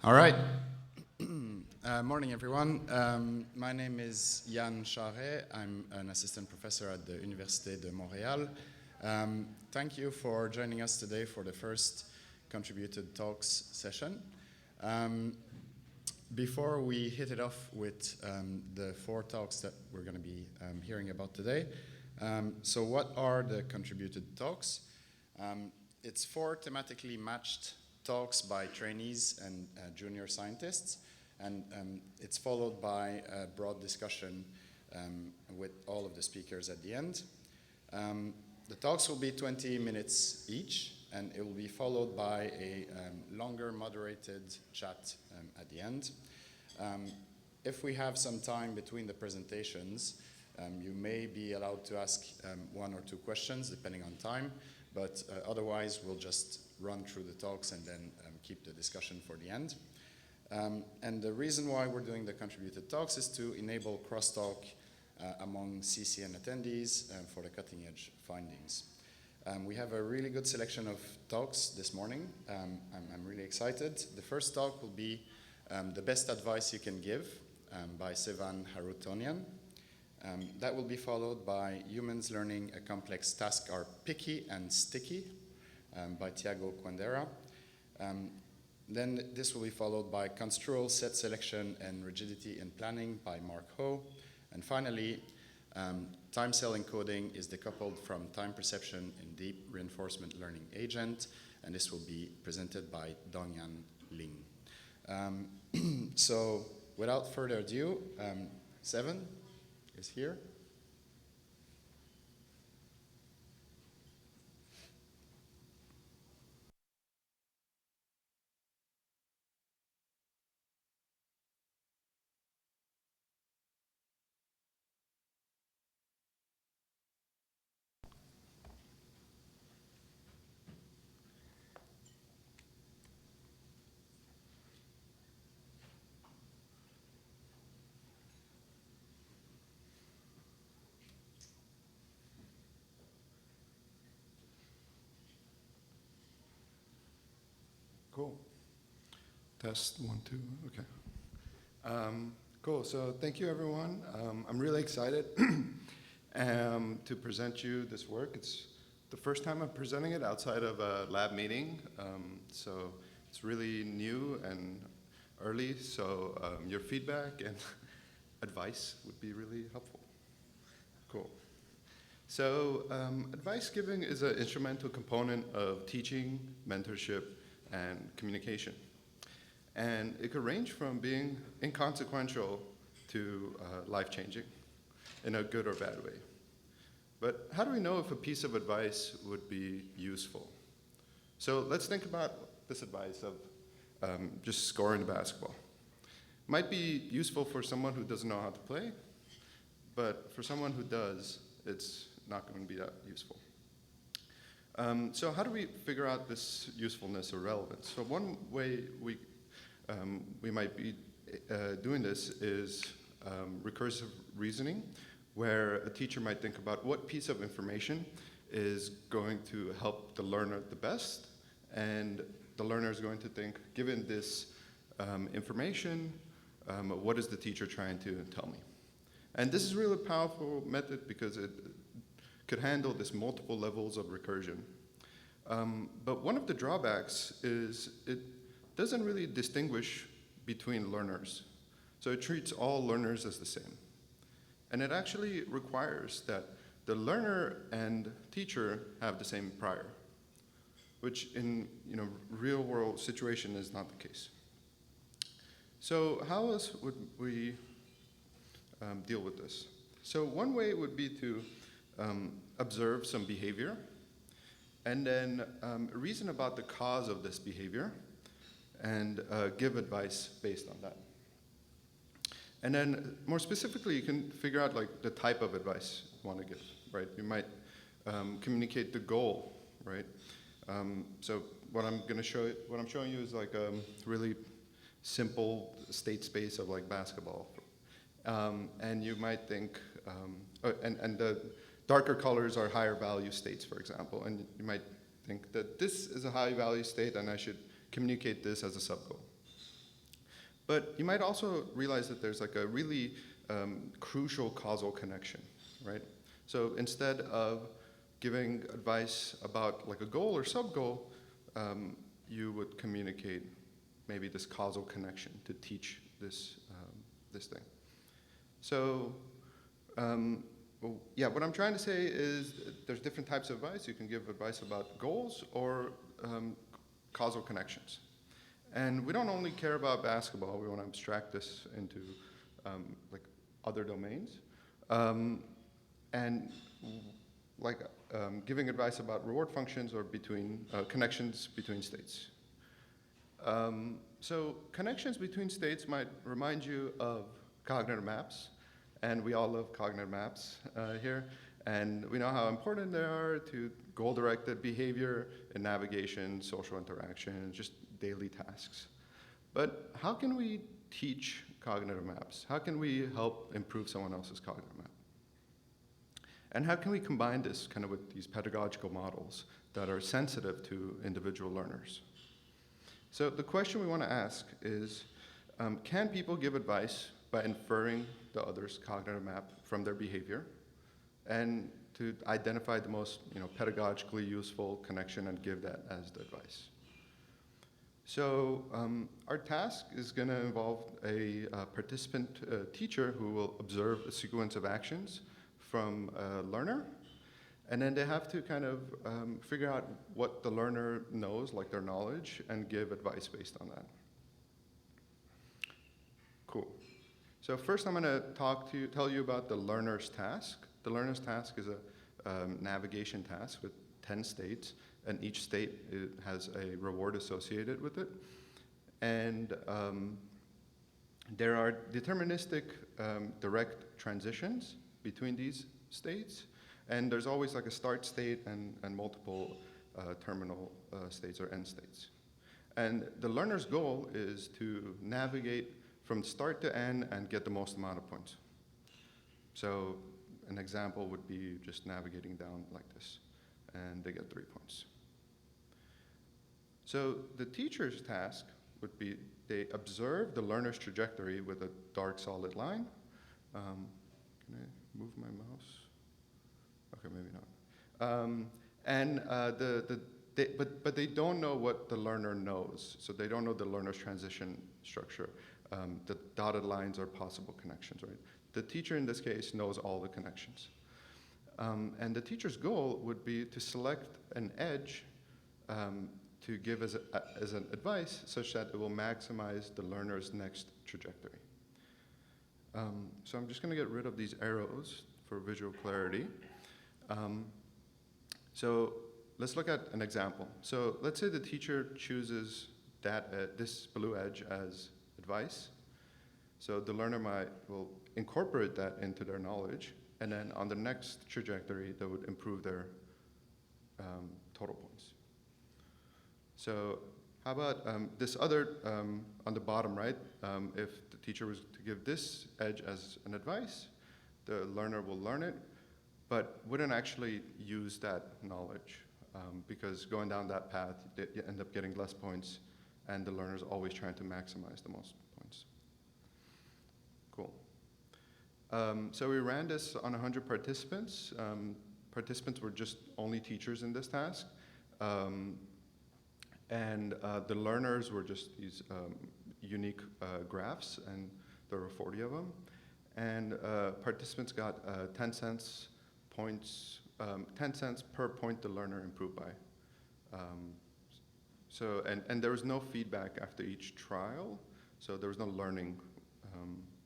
All right. Morning, everyone. My name is Yann Charret. I'm an assistant professor at the Université de Montréal. Thank you for joining us today for the first contributed talks session. Before we hit it off with the 4 talks that we're going to be hearing about today, so what are the contributed talks? It's 4 thematically matched talks by trainees and junior scientists, and it's followed by a broad discussion with all of the speakers at the end. The talks will be 20 minutes each, and it will be followed by a longer moderated chat at the end. If we have some time between the presentations, you may be allowed to ask 1 or 2 questions depending on time, but otherwise we'll just run through the talks and then keep the discussion for the end. And the reason why we're doing the contributed talks is to enable crosstalk among CCN attendees for the cutting edge findings. We have a really good selection of talks this morning. I'm really excited. The first talk will be The Best Advice You Can Give by Sevan Harootonian. That will be followed by Humans Learning a Complex Task Are Picky and Sticky by Tiago Quendera. Then this will be followed by CONSTRUAL Set Selection and Rigidity in Planning by Mark Ho. And finally, Time Cell Encoding is decoupled from time perception in Deep Reinforcement Learning Agent, and this will be presented by Dongyan Ling. So without further ado, Sevan is here. Cool. Test 1, 2, okay. Cool, so thank you everyone. I'm really excited to present you this work. It's the first time I'm presenting it outside of a lab meeting, so it's really new and early, so your feedback and advice would be really helpful. Cool. So advice giving is an instrumental component of teaching, mentorship, and communication. And it could range from being inconsequential to life-changing in a good or bad way. But how do we know if a piece of advice would be useful? So let's think about this advice of just scoring the basketball. Might be useful for someone who doesn't know how to play, but for someone who does, it's not going to be that useful. So how do we figure out this usefulness or relevance? So one way we might be doing this is recursive reasoning, where a teacher might think about what piece of information is going to help the learner the best, and the learner is going to think, given this information, what is the teacher trying to tell me? And this is a really powerful method because it could handle this multiple levels of recursion. But one of the drawbacks is it doesn't really distinguish between learners. So it treats all learners as the same. And it actually requires that the learner and teacher have the same prior, which in real world situation is not the case. So how else would we deal with this? So one way would be to observe some behavior and then reason about the cause of this behavior and give advice based on that. And then more specifically, you can figure out like the type of advice you want to give, right? You might communicate the goal, right? So what I'm showing you is like a really simple state space of like basketball. And you might think, and the darker colors are higher value states, for example, and you might think that this is a high value state and I should communicate this as a sub-goal. But you might also realize that there's like a really crucial causal connection, right? So instead of giving advice about like a goal or sub-goal, you would communicate maybe this causal connection to teach this, this thing. So yeah, what I'm trying to say is there's different types of advice. You can give advice about goals or causal connections. And we don't only care about basketball. We want to abstract this into like other domains. And like giving advice about reward functions or between connections between states. So connections between states might remind you of cognitive maps. And we all love cognitive maps here. And we know how important they are to goal-directed behavior in navigation, social interaction, just daily tasks. But how can we teach cognitive maps? How can we help improve someone else's cognitive map? And how can we combine this kind of with these pedagogical models that are sensitive to individual learners? So the question we want to ask is, can people give advice by inferring the other's cognitive map from their behavior and to identify the most pedagogically useful connection and give that as the advice? So our task is going to involve a participant teacher who will observe a sequence of actions from a learner, and then they have to kind of figure out what the learner knows, like their knowledge, and give advice based on that. Cool. So first I'm going to tell you about the learner's task. The learner's task is a navigation task with 10 states, and each state has a reward associated with it. And there are deterministic direct transitions between these states, and there's always like a start state and multiple terminal states or end states. And the learner's goal is to navigate from start to end and get the most amount of points. So an example would be just navigating down like this, and they get 3 points. So the teacher's task would be they observe the learner's trajectory with a dark solid line. Can I move my mouse? Okay, maybe not. But they don't know what the learner knows, so they don't know the learner's transition structure. The dotted lines are possible connections, right? The teacher in this case knows all the connections. And the teacher's goal would be to select an edge to give as an advice such that it will maximize the learner's next trajectory. So I'm just going to get rid of these arrows for visual clarity. So let's look at an example. So let's say the teacher chooses this blue edge as advice. So the learner will incorporate that into their knowledge, and then on the next trajectory, they would improve their total points. So how about this other, on the bottom right, if the teacher was to give this edge as an advice, the learner will learn it, but wouldn't actually use that knowledge, because going down that path, you end up getting less points, and the learner's always trying to maximize the most points. Cool. So we ran this on 100 participants. Participants were just only teachers in this task. And the learners were just these unique graphs, and there were 40 of them. And participants got 10 cents points, 10 cents per point the learner improved by. And there was no feedback after each trial, so there was no learning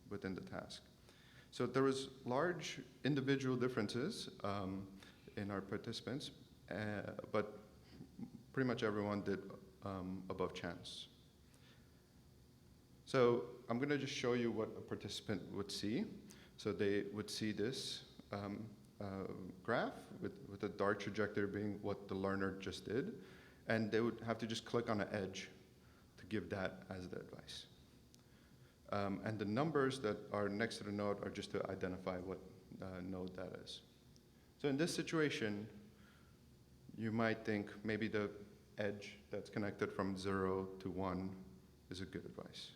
within the task. So there was large individual differences in our participants, but pretty much everyone did above chance. So I'm going to just show you what a participant would see. So they would see this graph with the dark trajectory being what the learner just did, and they would have to just click on an edge to give that as the advice. And the numbers that are next to the node are just to identify what node that is. So in this situation, you might think maybe the edge that's connected from 0 to 1 is a good advice.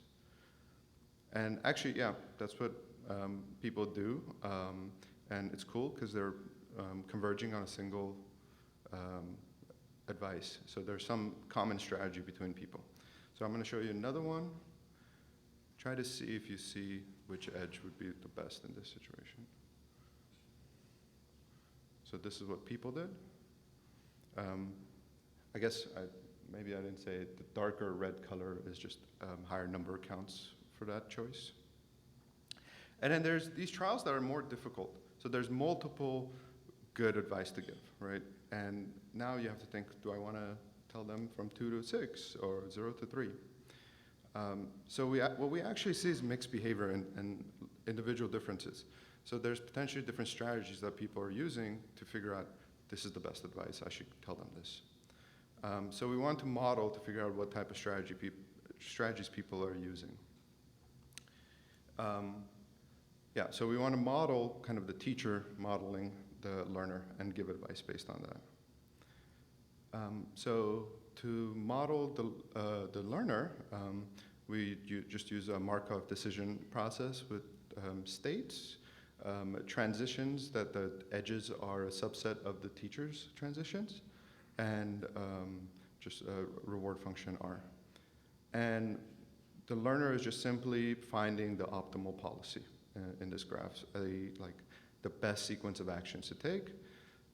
And actually, yeah, that's what people do. And it's cool because they're converging on a single advice. So there's some common strategy between people. So I'm going to show you another one. Try to see if you see which edge would be the best in this situation. So this is what people did. I guess maybe I didn't say it. The darker red color is just higher number counts for that choice. And then there's these trials that are more difficult. So there's multiple good advice to give, right? And now you have to think, do I want to tell them from 2 to 6 or 0 to 3? So what we actually see is mixed behavior and individual differences. So there's potentially different strategies that people are using to figure out this is the best advice, I should tell them this. So we want to model to figure out what type of strategies people are using. Yeah, so we want to model kind of the teacher modeling the learner and give advice based on that. So to model the learner, we just use a Markov decision process with states, transitions that the edges are a subset of the teacher's transitions, and just a reward function R. And the learner is just simply finding the optimal policy in this graph, like the best sequence of actions to take,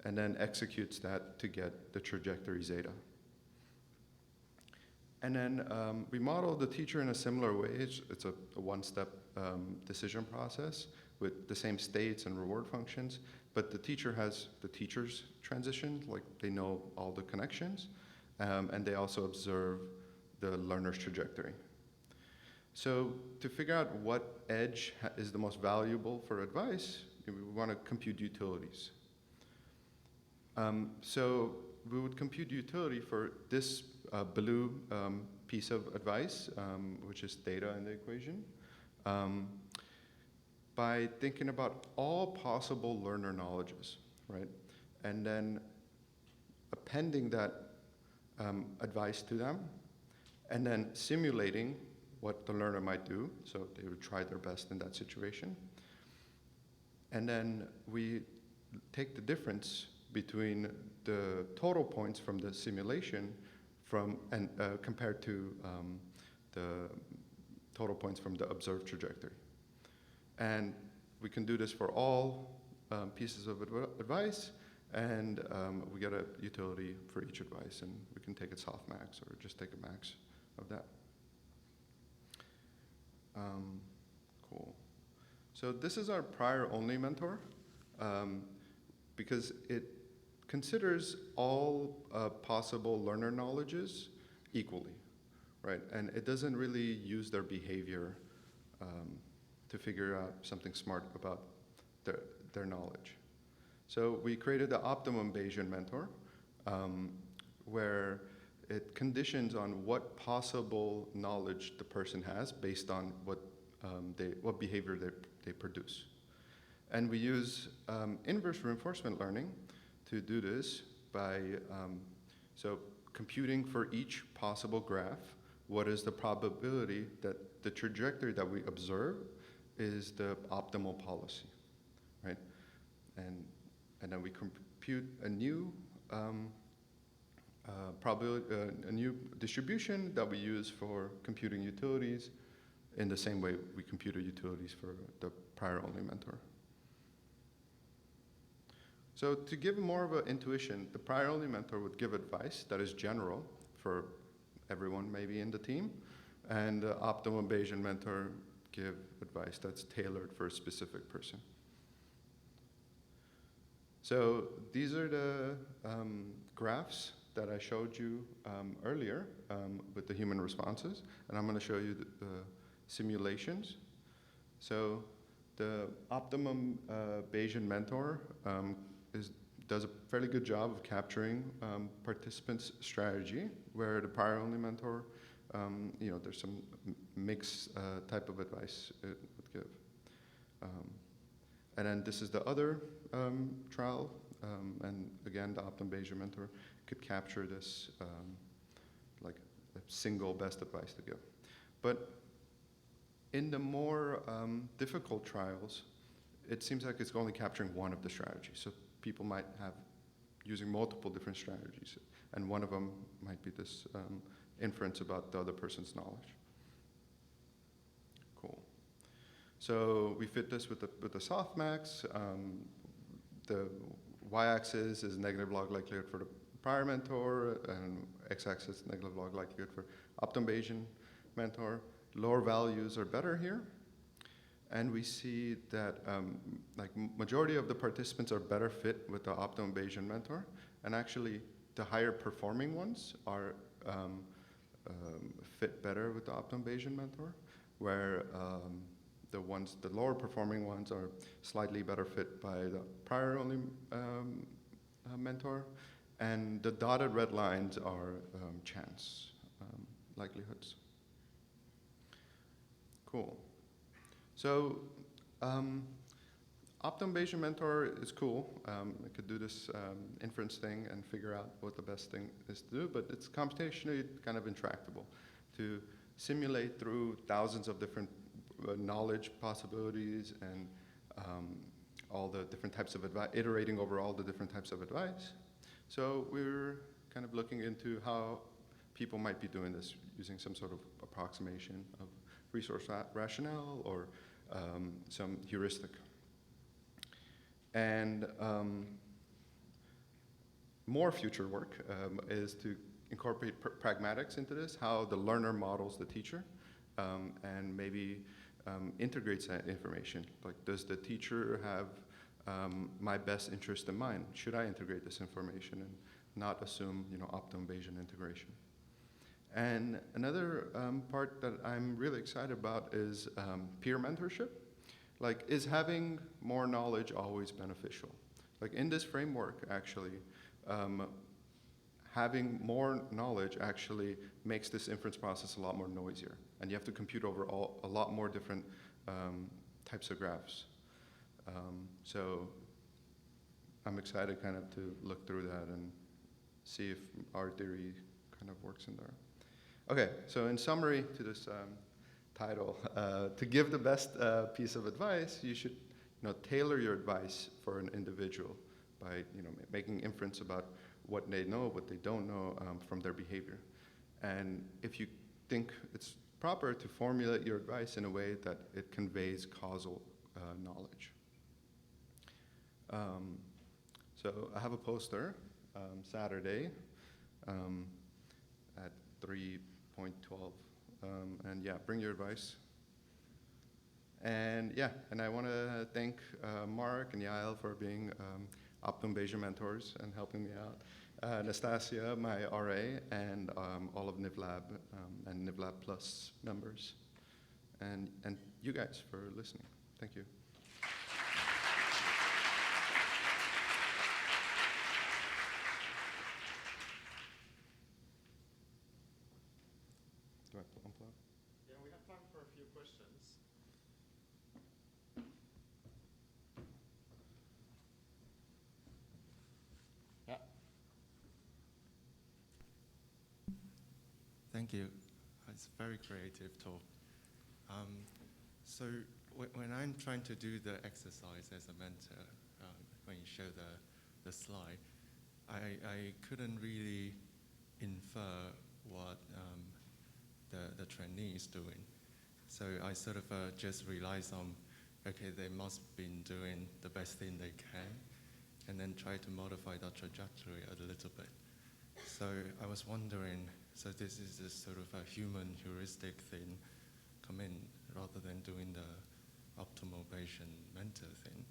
and then executes that to get the trajectory zeta. And then we model the teacher in a similar way. It's a one-step decision process with the same states and reward functions, but the teacher has the teacher's transition, like they know all the connections, and they also observe the learner's trajectory. So to figure out what edge is the most valuable for advice, we want to compute utilities. So we would compute utility for this blue piece of advice, which is theta in the equation, by thinking about all possible learner knowledges, right? And then appending that advice to them, and then simulating what the learner might do, so they would try their best in that situation. And then we take the difference between the total points from the simulation compared to the total points from the observed trajectory. And we can do this for all pieces of advice, and we get a utility for each advice, and we can take its softmax or just take a max of that. Cool. So this is our prior-only mentor, because it considers all possible learner knowledges equally, right? And it doesn't really use their behavior to figure out something smart about their knowledge. So we created the optimum Bayesian mentor, where it conditions on what possible knowledge the person has based on what behavior they produce. And we use inverse reinforcement learning to do this by computing for each possible graph what is the probability that the trajectory that we observe is the optimal policy, right? And then we compute a new a new distribution that we use for computing utilities in the same way we computed utilities for the prior-only mentor. So to give more of an intuition, the prior-only mentor would give advice that is general for everyone maybe in the team, and the optimum Bayesian mentor give advice that's tailored for a specific person. So these are the graphs that I showed you earlier with the human responses, and I'm going to show you the simulations. So the optimum Bayesian mentor does a fairly good job of capturing participants' strategy, where the prior-only mentor, there's some mixed type of advice it would give. And then this is the other trial, and again, the optimum Bayesian mentor could capture this like a single best advice to give. But In the more difficult trials, it seems like it's only capturing one of the strategies. So people might have using multiple different strategies, and one of them might be this inference about the other person's knowledge. Cool. So we fit this with the softmax. The y-axis is negative log likelihood for the prior mentor, and x-axis negative log likelihood for optimum Bayesian mentor. Lower values are better here. And we see that like majority of the participants are better fit with the optimum Bayesian mentor. And actually, the higher performing ones are fit better with the optimum Bayesian mentor, where the lower performing ones are slightly better fit by the prior only mentor. And the dotted red lines are chance likelihoods. Cool. So optimum Bayesian mentor is cool. It could do this inference thing and figure out what the best thing is to do, but it's computationally kind of intractable to simulate through thousands of different knowledge possibilities and all the different types of advice, iterating over all the different types of advice. So we're kind of looking into how people might be doing this using some sort of approximation of resource rationale or some heuristic. And more future work is to incorporate pragmatics into this, how the learner models the teacher, and maybe integrates that information. Like, does the teacher have my best interest in mind? Should I integrate this information and not assume, optimum Bayesian integration? And another part that I'm really excited about is peer mentorship. Like, is having more knowledge always beneficial? Like, in this framework, actually, having more knowledge actually makes this inference process a lot more noisier. And you have to compute over a lot more different types of graphs. So I'm excited kind of to look through that and see if our theory kind of works in there. Okay, so in summary to this title, to give the best piece of advice, you should tailor your advice for an individual by making inference about what they know, what they don't know from their behavior. And if you think it's proper to formulate your advice in a way that it conveys causal knowledge. So I have a poster Saturday at 3:12, and yeah, bring your advice. And yeah, and I want to thank Mark and Yael for being optimum Bayesian mentors and helping me out. Nastasia, my RA, and all of NivLab and NivLab Plus members, and you guys for listening. Thank you. Do I have to unplug? Yeah, we have time for a few questions. Yeah. Thank you. It's a very creative talk. So when I'm trying to do the exercise as a mentor, when you show the slide, I couldn't really infer what the trainee is doing. So I sort of just relies on, okay, they must have been doing the best thing they can, and then try to modify the trajectory a little bit. So I was wondering, so this is a sort of a human heuristic thing come in rather than doing the optimal Bayesian mentor thing.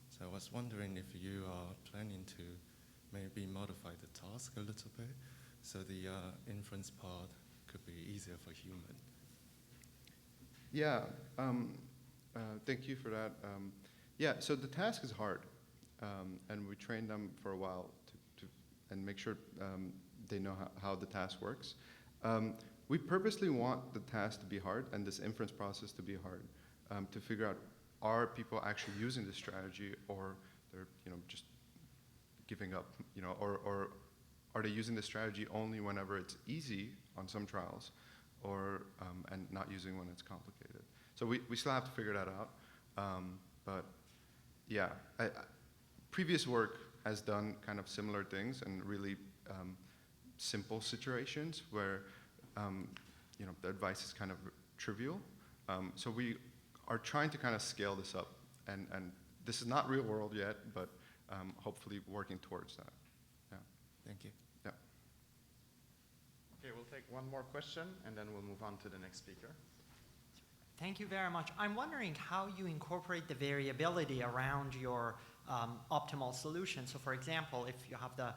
So I was wondering if you are planning to maybe modify the task a little bit so the inference part could be easier for human. Yeah, thank you for that. Yeah, so the task is hard, and we train them for a while to and make sure they know how the task works. We purposely want the task to be hard and this inference process to be hard to figure out, are people actually using this strategy, or they're just giving up, or are they using the strategy only whenever it's easy on some trials, or and not using when it's complicated. So we still have to figure that out. But yeah, previous work has done kind of similar things and really simple situations where the advice is kind of trivial. So we are trying to kind of scale this up, and this is not real world yet, but hopefully working towards that. Yeah. Thank you. Yeah. Okay, we'll take one more question, and then we'll move on to the next speaker. Thank you very much. I'm wondering how you incorporate the variability around your optimal solution. So for example, if you have the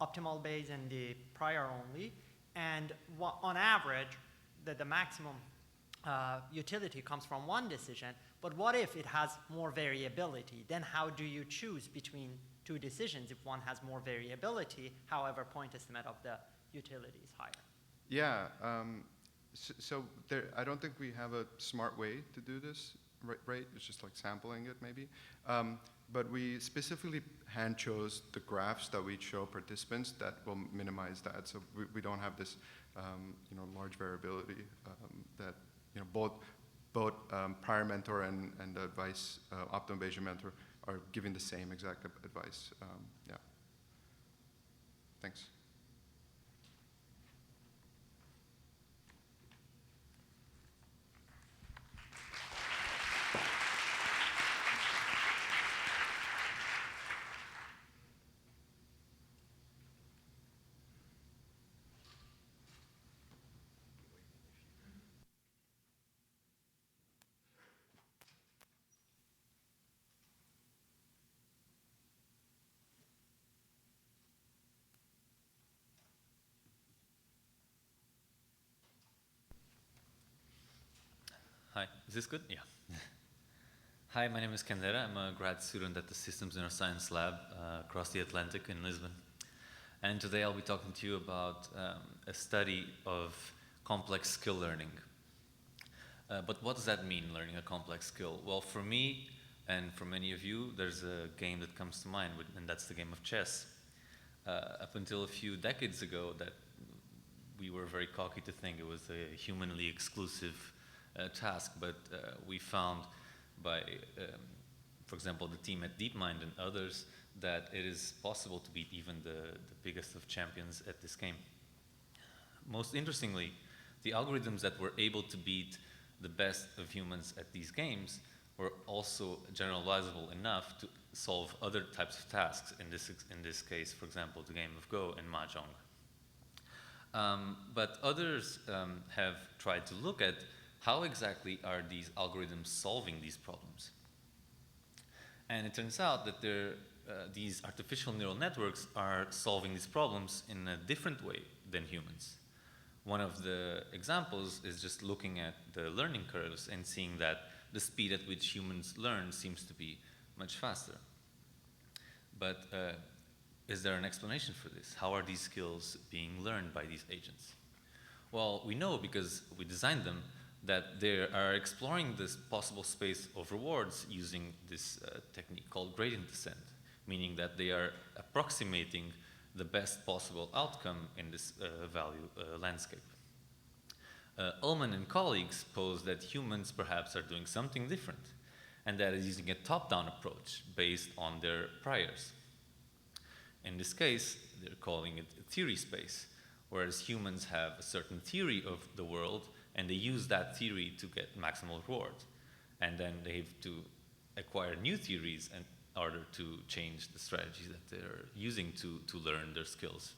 optimal base and the prior only, and on average, the maximum utility comes from one decision, but what if it has more variability? Then how do you choose between two decisions if one has more variability, however point estimate of the utility is higher? Yeah. So I don't think we have a smart way to do this, right? It's just like sampling it maybe. But we specifically hand chose the graphs that we show participants that will minimize that. So we don't have this, large variability that, both prior mentor and the advice optimization mentor are giving the same exact advice. Yeah. Thanks. Hi, is this good? Yeah. Hi, my name is Quendera. I'm a grad student at the Systems Neuroscience Lab across the Atlantic in Lisbon. And today I'll be talking to you about a study of complex skill learning. But what does that mean, learning a complex skill? Well, for me and for many of you, there's a game that comes to mind, and that's the game of chess. Up until a few decades ago, that we were very cocky to think it was a humanly exclusive task, but we found by, for example, the team at DeepMind and others, that it is possible to beat even the biggest of champions at this game. Most interestingly, the algorithms that were able to beat the best of humans at these games were also generalizable enough to solve other types of tasks. In this case, for example, the game of Go and Mahjong. But others have tried to look at how exactly are these algorithms solving these problems. And it turns out that these artificial neural networks are solving these problems in a different way than humans. One of the examples is just looking at the learning curves and seeing that the speed at which humans learn seems to be much faster. But is there an explanation for this? How are these skills being learned by these agents? Well, we know because we designed them that they are exploring this possible space of rewards using this technique called gradient descent, meaning that they are approximating the best possible outcome in this value landscape. Ullman and colleagues pose that humans perhaps are doing something different, and that is using a top-down approach based on their priors. In this case, they're calling it a theory space, whereas humans have a certain theory of the world, and they use that theory to get maximal reward. And then they have to acquire new theories in order to change the strategies that they're using to learn their skills.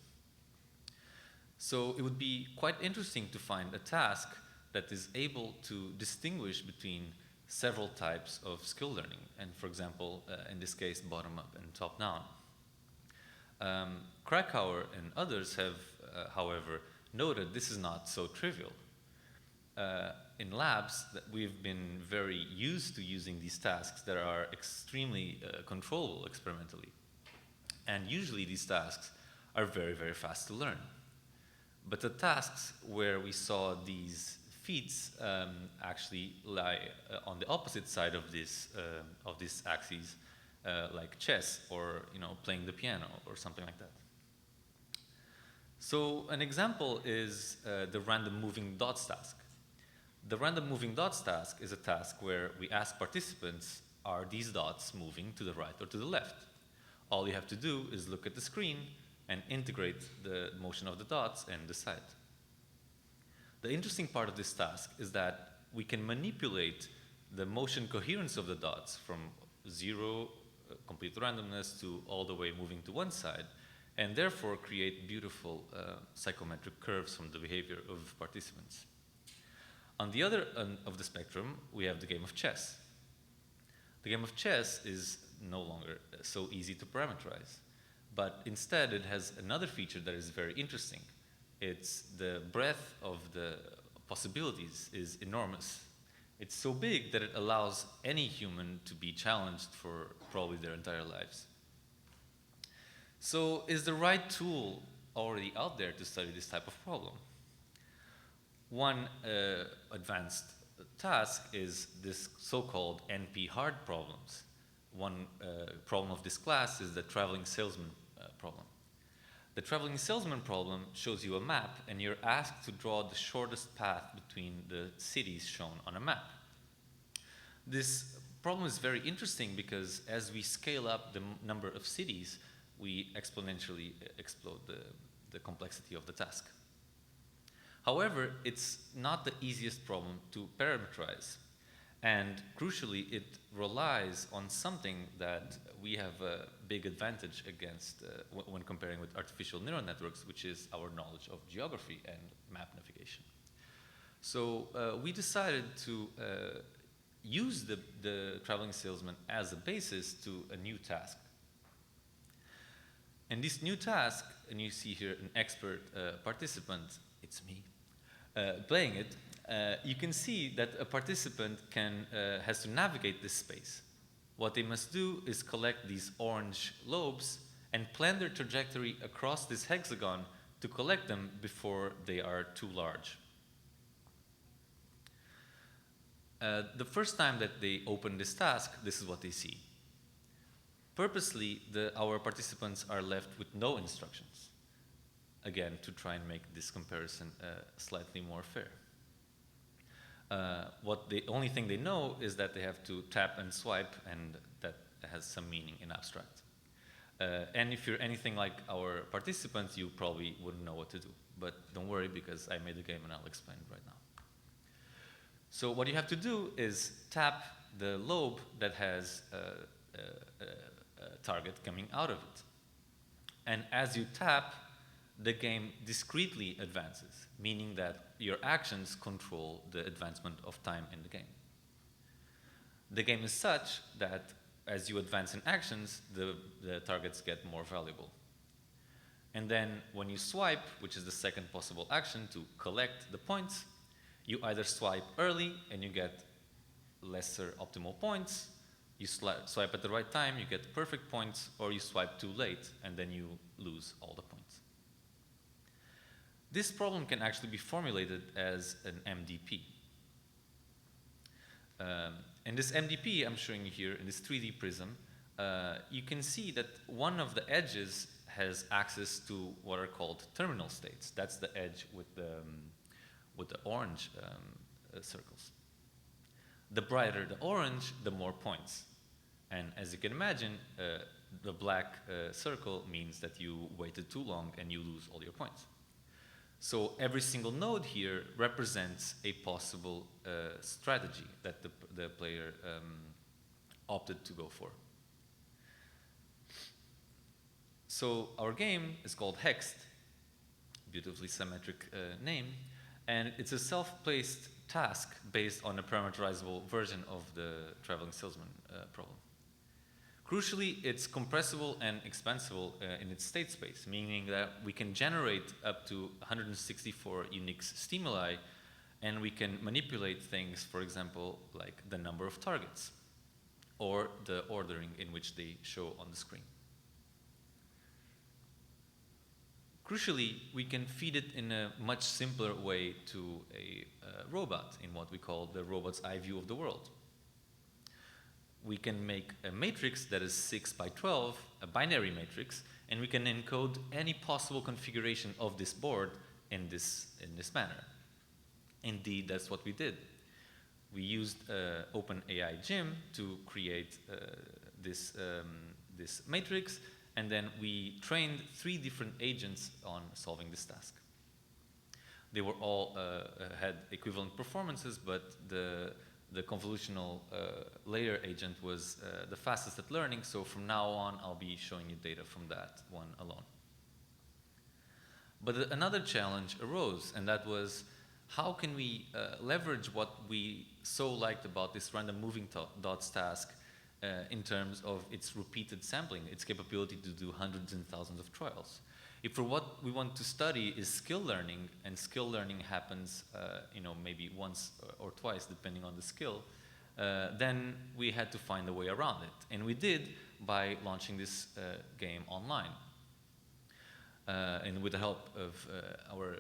So it would be quite interesting to find a task that is able to distinguish between several types of skill learning. And for example, in this case, bottom-up and top-down. Krakauer and others have, however, noted this is not so trivial. In labs, that we've been very used to using these tasks that are extremely controllable experimentally. And usually these tasks are very, very fast to learn. But the tasks where we saw these feats actually lie on the opposite side of this axis, like chess or playing the piano or something like that. So an example is the random moving dots task. The random moving dots task is a task where we ask participants, are these dots moving to the right or to the left? All you have to do is look at the screen and integrate the motion of the dots and decide. The interesting part of this task is that we can manipulate the motion coherence of the dots from zero, complete randomness, to all the way moving to one side, and therefore create beautiful psychometric curves from the behavior of participants. On the other end of the spectrum, we have the game of chess. The game of chess is no longer so easy to parameterize, but instead it has another feature that is very interesting. It's the breadth of the possibilities is enormous. It's so big that it allows any human to be challenged for probably their entire lives. So is the right tool already out there to study this type of problem? One advanced task is this so-called NP hard problems. One problem of this class is the traveling salesman problem. The traveling salesman problem shows you a map, and you're asked to draw the shortest path between the cities shown on a map. This problem is very interesting because as we scale up the number of cities, we exponentially explode the complexity of the task. However, it's not the easiest problem to parameterize. And crucially, it relies on something that we have a big advantage against when comparing with artificial neural networks, which is our knowledge of geography and map navigation. So we decided to use the traveling salesman as a basis to a new task. And this new task, and you see here an expert participant, it's me, playing it, you can see that a participant has to navigate this space. What they must do is collect these orange lobes and plan their trajectory across this hexagon to collect them before they are too large. The first time that they open this task, this is what they see. Purposely, our participants are left with no instructions, again, to try and make this comparison slightly more fair. The only thing they know is that they have to tap and swipe, and that has some meaning in abstract. And if you're anything like our participants, you probably wouldn't know what to do. But don't worry, because I made the game and I'll explain it right now. So what you have to do is tap the lobe that has a target coming out of it. And as you tap, the game discretely advances, meaning that your actions control the advancement of time in the game. The game is such that as you advance in actions, the targets get more valuable. And then when you swipe, which is the second possible action to collect the points, you either swipe early and you get lesser optimal points, you swipe at the right time, you get perfect points, or you swipe too late and then you lose all the points. This problem can actually be formulated as an MDP. And this MDP I'm showing you here in this 3D prism, you can see that one of the edges has access to what are called terminal states. That's the edge with the orange circles. The brighter the orange, the more points. And as you can imagine, the black circle means that you waited too long and you lose all your points. So every single node here represents a possible strategy that the player opted to go for. So our game is called Hexed, beautifully symmetric name, and it's a self-placed task based on a parameterizable version of the traveling salesman problem. Crucially, it's compressible and expansible in its state space, meaning that we can generate up to 164 unique stimuli, and we can manipulate things, for example, like the number of targets or the ordering in which they show on the screen. Crucially, we can feed it in a much simpler way to a robot in what we call the robot's eye view of the world. We can make a matrix that is 6 by 12, a binary matrix, and we can encode any possible configuration of this board in this manner. Indeed, that's what we did. We used OpenAI Gym to create this matrix, and then we trained 3 different agents on solving this task. They were all had equivalent performances, but the convolutional layer agent was the fastest at learning, so from now on I'll be showing you data from that one alone. But another challenge arose, and that was, how can we leverage what we so liked about this random moving dots task in terms of its repeated sampling, its capability to do hundreds and thousands of trials? If for what we want to study is skill learning, and skill learning happens maybe once or twice depending on the skill, then we had to find a way around it. And we did by launching this game online. And with the help of our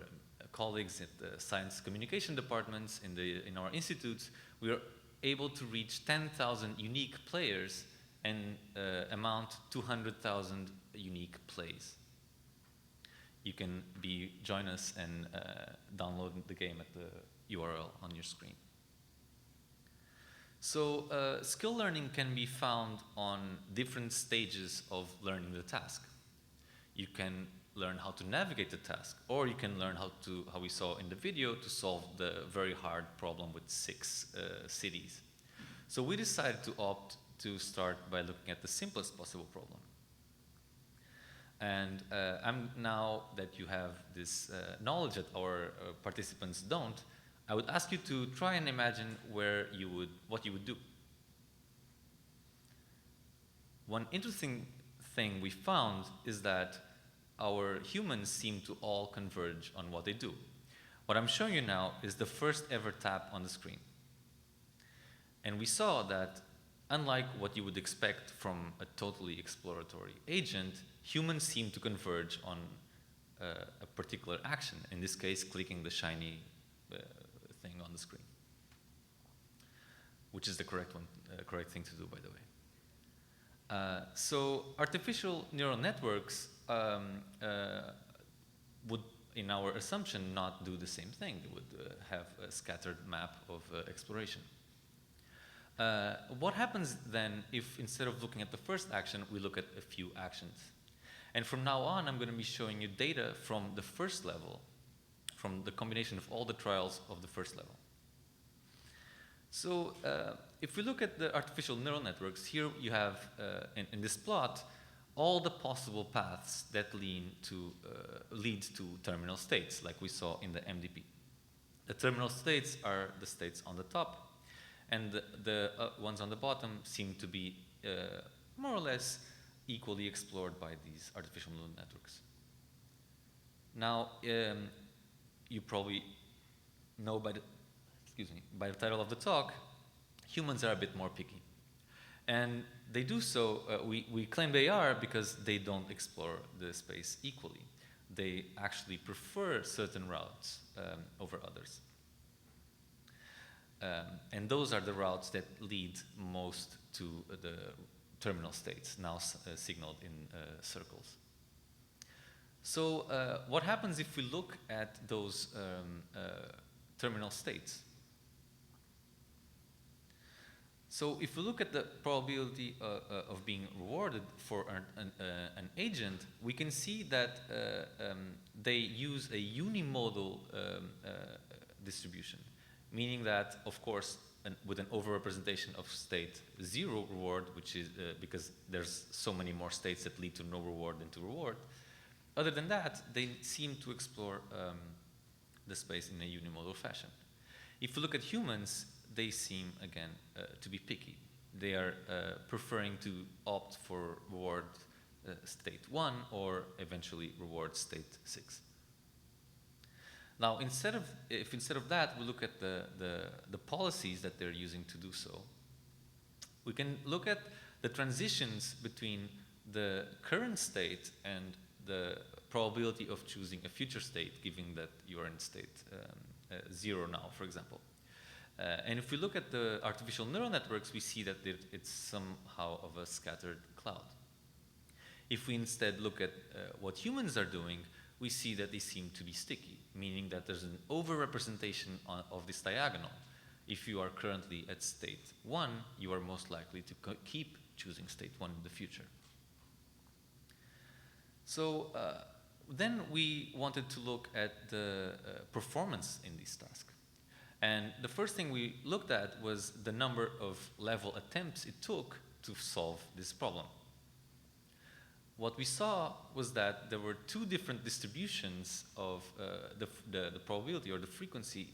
colleagues at the science communication departments in our institutes, we were able to reach 10,000 unique players and amount 200,000 unique plays. You can join us and download the game at the URL on your screen. So skill learning can be found on different stages of learning the task. You can learn how to navigate the task, or you can learn how we saw in the video, to solve the very hard problem with 6 cities. So we decided to opt to start by looking at the simplest possible problem. And now that you have this knowledge that our participants don't, I would ask you to try and imagine what you would do. One interesting thing we found is that our humans seem to all converge on what they do. What I'm showing you now is the first ever tap on the screen. And we saw that, unlike what you would expect from a totally exploratory agent, humans seem to converge on a particular action, in this case, clicking the shiny thing on the screen, which is the correct thing to do, by the way. So artificial neural networks would, in our assumption, not do the same thing. They would have a scattered map of exploration. What happens then if, instead of looking at the first action, we look at a few actions? And from now on, I'm going to be showing you data from the first level, from the combination of all the trials of the first level. So if we look at the artificial neural networks, here you have, in this plot, all the possible paths that lead to terminal states, like we saw in the MDP. The terminal states are the states on the top, and the ones on the bottom seem to be more or less equally explored by these artificial neural networks. Now, you probably know by the title of the talk, humans are a bit more picky. And they do so, we claim they are, because they don't explore the space equally. They actually prefer certain routes over others. And those are the routes that lead most to the terminal states, now signaled in circles. So what happens if we look at those terminal states? So if we look at the probability of being rewarded for an agent, we can see that they use a unimodal distribution, meaning that, of course, with an overrepresentation of state 0 reward, which is because there's so many more states that lead to no reward than to reward. Other than that, they seem to explore the space in a unimodal fashion. If you look at humans, they seem, again, to be picky. They are preferring to opt for reward state 1 or eventually reward state 6. Now, instead of that, we look at the policies that they're using to do so, we can look at the transitions between the current state and the probability of choosing a future state, given that you are in state 0 now, for example. And if we look at the artificial neural networks, we see that it's somehow of a scattered cloud. If we instead look at what humans are doing, we see that they seem to be sticky, meaning that there's an overrepresentation of this diagonal. If you are currently at state 1, you are most likely to keep choosing state 1 in the future. So then we wanted to look at the performance in these tasks. And the first thing we looked at was the number of level attempts it took to solve this problem. What we saw was that there were two different distributions of the probability or the frequency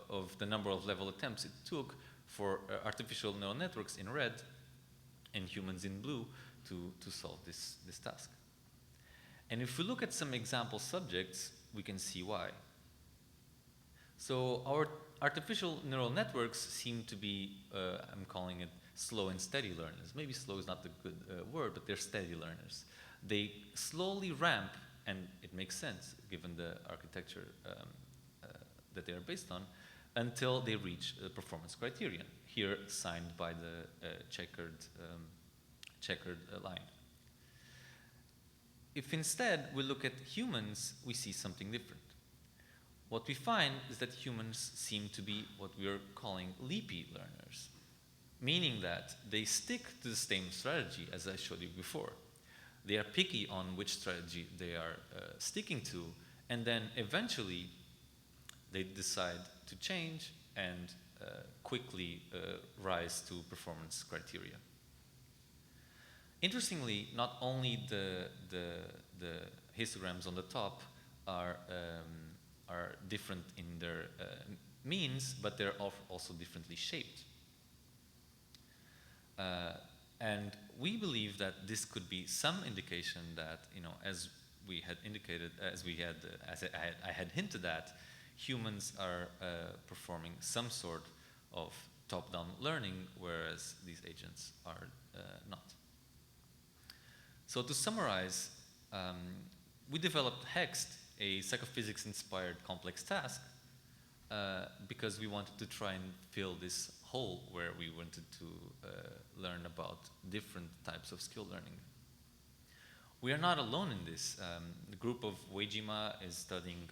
of the number of level attempts it took for artificial neural networks in red and humans in blue to solve this task. And if we look at some example subjects, we can see why. So our artificial neural networks seem to be, I'm calling it slow and steady learners. Maybe slow is not the good word, but they're steady learners. They slowly ramp, and it makes sense given the architecture that they are based on, until they reach the performance criterion, here signed by the checkered line. If instead we look at humans, we see something different. What we find is that humans seem to be what we are calling leapy learners, meaning that they stick to the same strategy as I showed you before. They are picky on which strategy they are sticking to, and then eventually they decide to change and quickly rise to performance criteria. Interestingly, not only the histograms on the top are different in their means, but they're also differently shaped. And we believe that this could be some indication that, as we had indicated, as I had hinted at, humans are performing some sort of top-down learning, whereas these agents are not. So to summarize, we developed HEXT, a psychophysics-inspired complex task, because we wanted to try and fill this hole where we wanted to learn about different types of skill learning. We are not alone in this. The group of Weijima is studying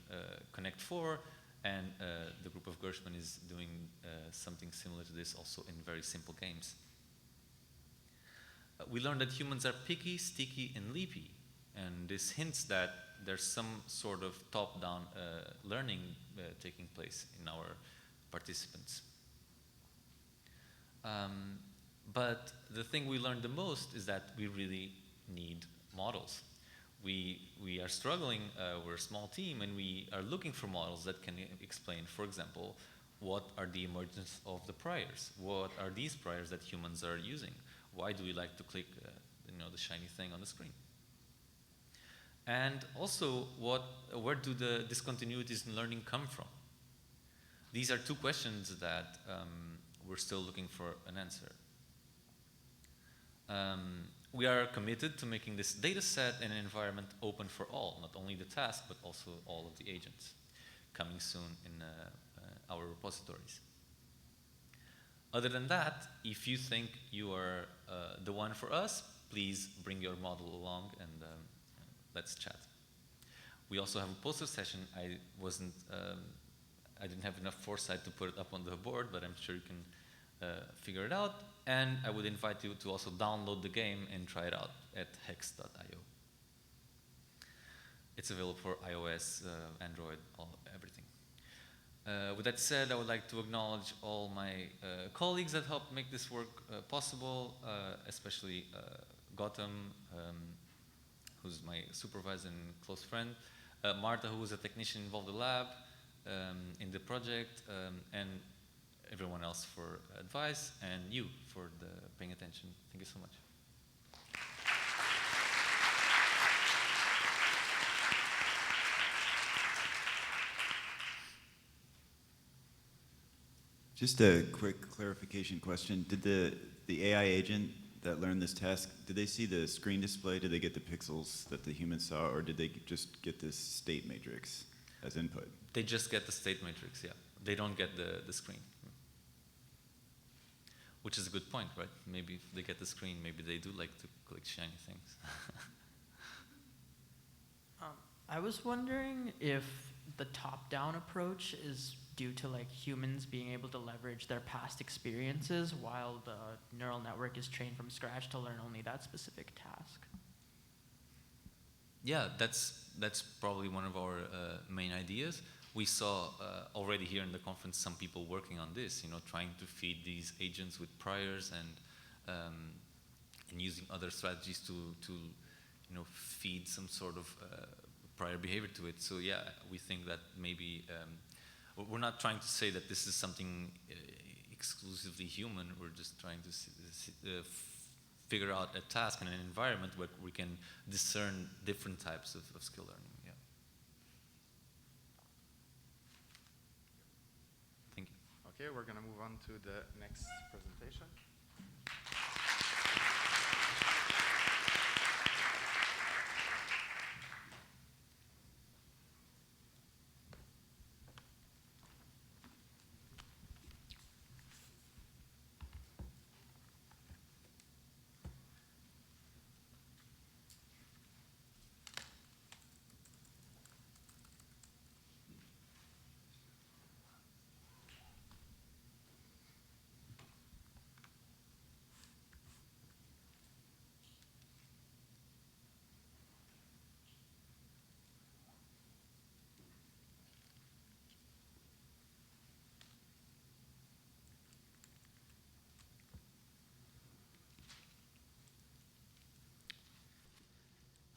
Connect 4, and the group of Gershman is doing something similar to this also in very simple games. We learned that humans are picky, sticky, and leapy, and this hints that there's some sort of top-down learning taking place in our participants. But the thing we learned the most is that we really need models. We are struggling, we're a small team, and we are looking for models that can explain, for example, what are the emergence of the priors? What are these priors that humans are using? Why do we like to click the shiny thing on the screen? And also, where do the discontinuities in learning come from? These are two questions that we're still looking for an answer. We are committed to making this data set and environment open for all, not only the task, but also all of the agents, coming soon in our repositories. Other than that, if you think you are the one for us, please bring your model along and let's chat. We also have a poster session. I didn't have enough foresight to put it up on the board, but I'm sure you can figure it out. And I would invite you to also download the game and try it out at hex.io. It's available for iOS, Android, everything. With that said, I would like to acknowledge all my colleagues that helped make this work possible, especially Gautam, who's my supervisor and close friend, Marta, who was a technician involved in the lab, in the project, and everyone else for advice, and you for paying attention. Thank you so much. Just a quick clarification question. Did the AI agent that learned this task, did they see the screen display? Did they get the pixels that the humans saw, or did they just get this state matrix as input? They just get the state matrix, yeah. They don't get the screen. Which is a good point, right? Maybe if they get the screen, maybe they do like to click shiny things. I was wondering if the top-down approach is due to like humans being able to leverage their past experiences while the neural network is trained from scratch to learn only that specific task? Yeah, that's probably one of our main ideas. We saw already here in the conference some people working on this, trying to feed these agents with priors and using other strategies to feed some sort of prior behavior to it. So yeah, we think that maybe we're not trying to say that this is something exclusively human. We're just trying to figure out a task in an environment where we can discern different types of skill learning. Yeah. Thank you. Okay, we're going to move on to the next presentation.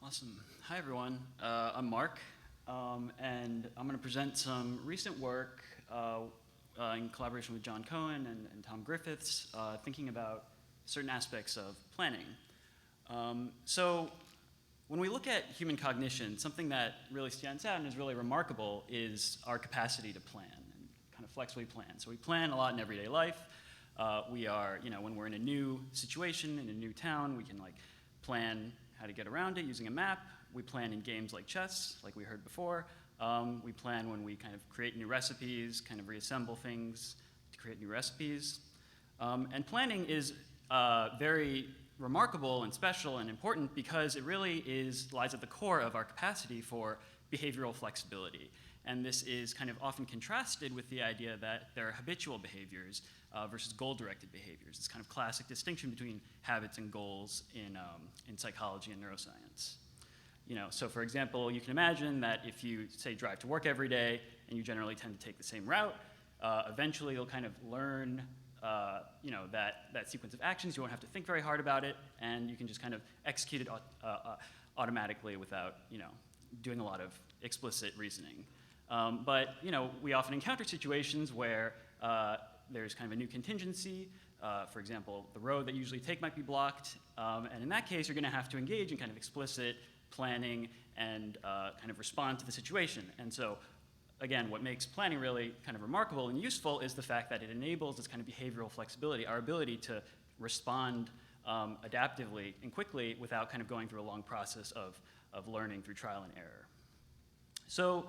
Awesome. Hi, everyone. I'm Mark, and I'm going to present some recent work in collaboration with John Cohen and Tom Griffiths, thinking about certain aspects of planning. So when we look at human cognition, something that really stands out and is really remarkable is our capacity to plan and kind of flexibly plan. So we plan a lot in everyday life. We are, when we're in a new situation, in a new town, we can plan how to get around it using a map. We plan in games like chess, like we heard before. We plan when we kind of create new recipes, kind of reassemble things to create new recipes. And planning is very remarkable and special and important because it really lies at the core of our capacity for behavioral flexibility. And this is kind of often contrasted with the idea that there are habitual behaviors versus goal-directed behaviors. It's kind of classic distinction between habits and goals in psychology and neuroscience. So for example, you can imagine that if you, say, drive to work every day and you generally tend to take the same route, eventually you'll kind of learn that sequence of actions. You won't have to think very hard about it, and you can just kind of execute it automatically without doing a lot of explicit reasoning. But we often encounter situations where there's kind of a new contingency. For example, the road that you usually take might be blocked, and in that case, you're going to have to engage in kind of explicit planning and kind of respond to the situation. And so, again, what makes planning really kind of remarkable and useful is the fact that it enables this kind of behavioral flexibility, our ability to respond adaptively and quickly without kind of going through a long process of learning through trial and error. So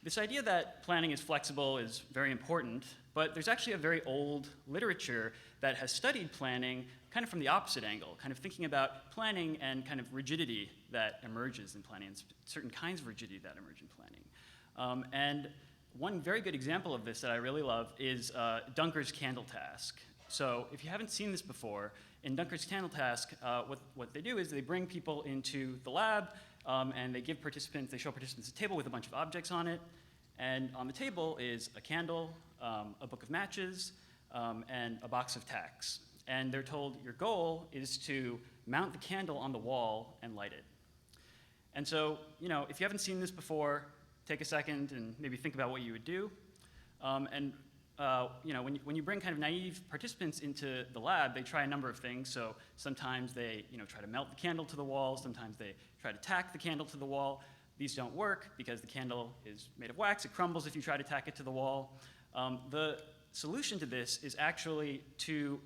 this idea that planning is flexible is very important, but there's actually a very old literature that has studied planning kind of from the opposite angle, kind of thinking about planning and kind of rigidity that emerges in planning, and certain kinds of rigidity that emerge in planning. And one very good example of this that I really love is Dunker's candle task. So if you haven't seen this before, in Dunker's candle task, what they do is they bring people into the lab, and they show participants a table with a bunch of objects on it. And on the table is a candle, a book of matches, and a box of tacks. And they're told your goal is to mount the candle on the wall and light it. And so, if you haven't seen this before, take a second and maybe think about what you would do. When you bring kind of naive participants into the lab, they try a number of things. So sometimes they try to melt the candle to the wall. Sometimes they try to tack the candle to the wall. These don't work because the candle is made of wax. It crumbles if you try to tack it to the wall. The solution to this is actually to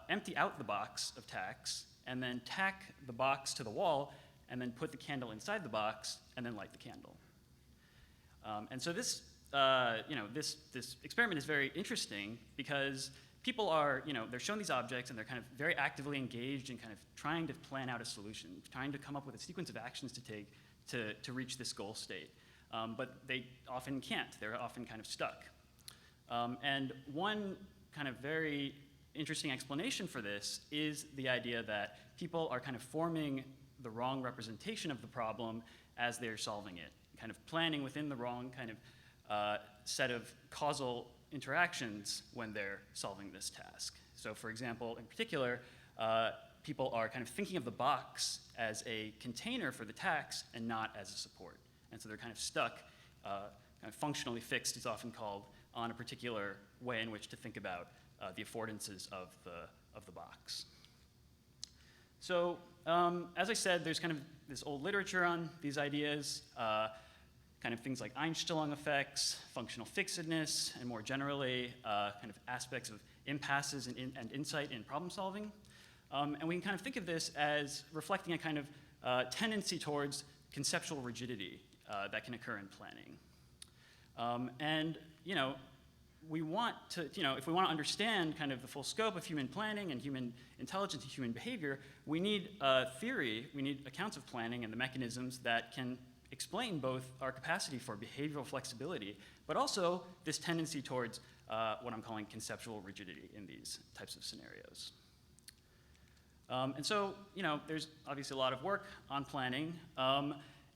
empty out the box of tacks and then tack the box to the wall and then put the candle inside the box and then light the candle. And so this experiment is very interesting because people are, they're shown these objects and they're kind of very actively engaged in kind of trying to plan out a solution, trying to come up with a sequence of actions to take to reach this goal state. But they often can't. They're often kind of stuck. And one kind of very interesting explanation for this is the idea that people are kind of forming the wrong representation of the problem as they're solving it, kind of planning within the wrong kind of set of causal interactions when they're solving this task. So for example, in particular, people are kind of thinking of the box as a container for the task and not as a support. And so they're kind of stuck, kind of functionally fixed, it's often called, on a particular way in which to think about the affordances of the box. So as I said, there's kind of this old literature on these ideas, kind of things like Einstellung effects, functional fixedness, and more generally, kind of aspects of impasses and insight in problem solving. And we can kind of think of this as reflecting a kind of tendency towards conceptual rigidity that can occur in planning. And, you know, we want to, you know, if we want to understand kind of the full scope of human planning and human intelligence and human behavior, we need theory, we need accounts of planning and the mechanisms that can explain both our capacity for behavioral flexibility, but also this tendency towards what I'm calling conceptual rigidity in these types of scenarios. And so, you know, there's obviously a lot of work on planning,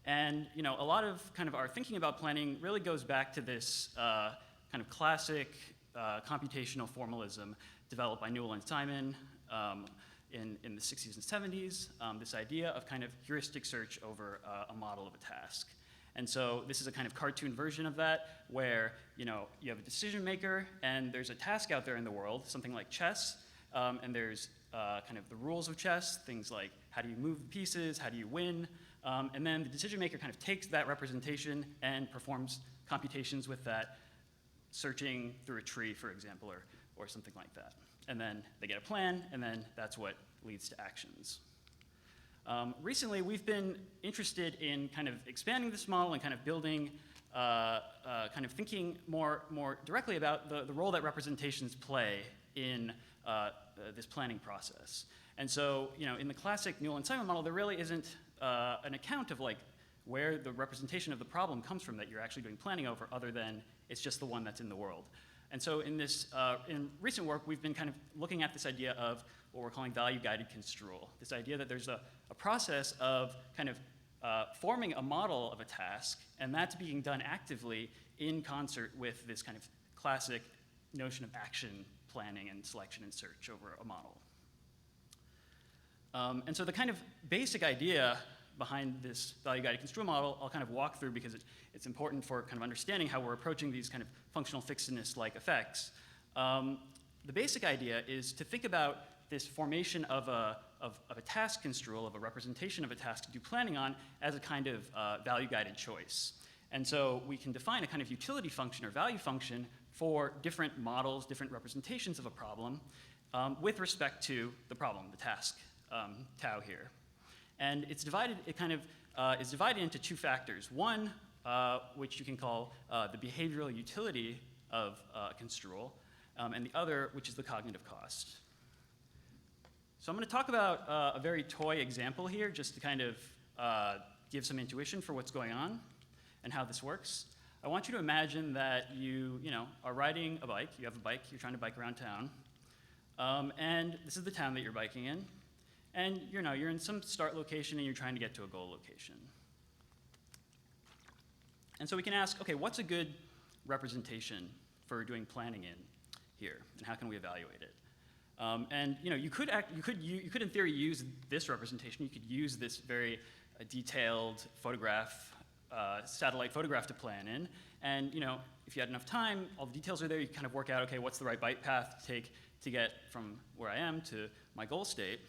and, you know, a lot of kind of our thinking about planning really goes back to this kind of classic computational formalism developed by Newell and Simon in the 60s and 70s, this idea of kind of heuristic search over a model of a task. And so this is a kind of cartoon version of that where, you know, you have a decision maker and there's a task out there in the world, something like chess, and there's kind of the rules of chess, things like how do you move the pieces, how do you win, and then the decision maker kind of takes that representation and performs computations with that, searching through a tree, for example, or something like that. And then they get a plan, and then that's what leads to actions. Recently, we've been interested in kind of expanding this model and kind of building, kind of thinking more directly about the role that representations play in this planning process. And so, you know, in the classic Newell and Simon model, there really isn't an account of like where the representation of the problem comes from that you're actually doing planning over, other than it's just the one that's in the world. And so in this, in recent work, we've been kind of looking at this idea of what we're calling value-guided construal. This idea that there's a process of kind of forming a model of a task, and that's being done actively in concert with this kind of classic notion of action planning and selection and search over a model. And so the kind of basic idea behind this value-guided construal model, I'll kind of walk through because it's important for kind of understanding how we're approaching these kind of functional fixedness-like effects. The basic idea is to think about this formation of a task construal, of a representation of a task to do planning on, as a kind of value-guided choice. And so we can define a kind of utility function or value function for different models, different representations of a problem with respect to the problem, the task, tau here. And it's divided, it kind of is divided into two factors. One, which you can call the behavioral utility of construal, and the other, which is the cognitive cost. So I'm going to talk about a very toy example here, just to kind of give some intuition for what's going on and how this works. I want you to imagine that you are riding a bike. You have a bike. You're trying to bike around town. And this is the town that you're biking in. And you're in some start location and you're trying to get to a goal location. And so we can ask, okay, what's a good representation for doing planning in here, and how can we evaluate it? And you could in theory use this representation. You could use this very detailed photograph, satellite photograph to plan in. And if you had enough time, all the details are there. You kind of work out, okay, what's the right bike path to take to get from where I am to my goal state.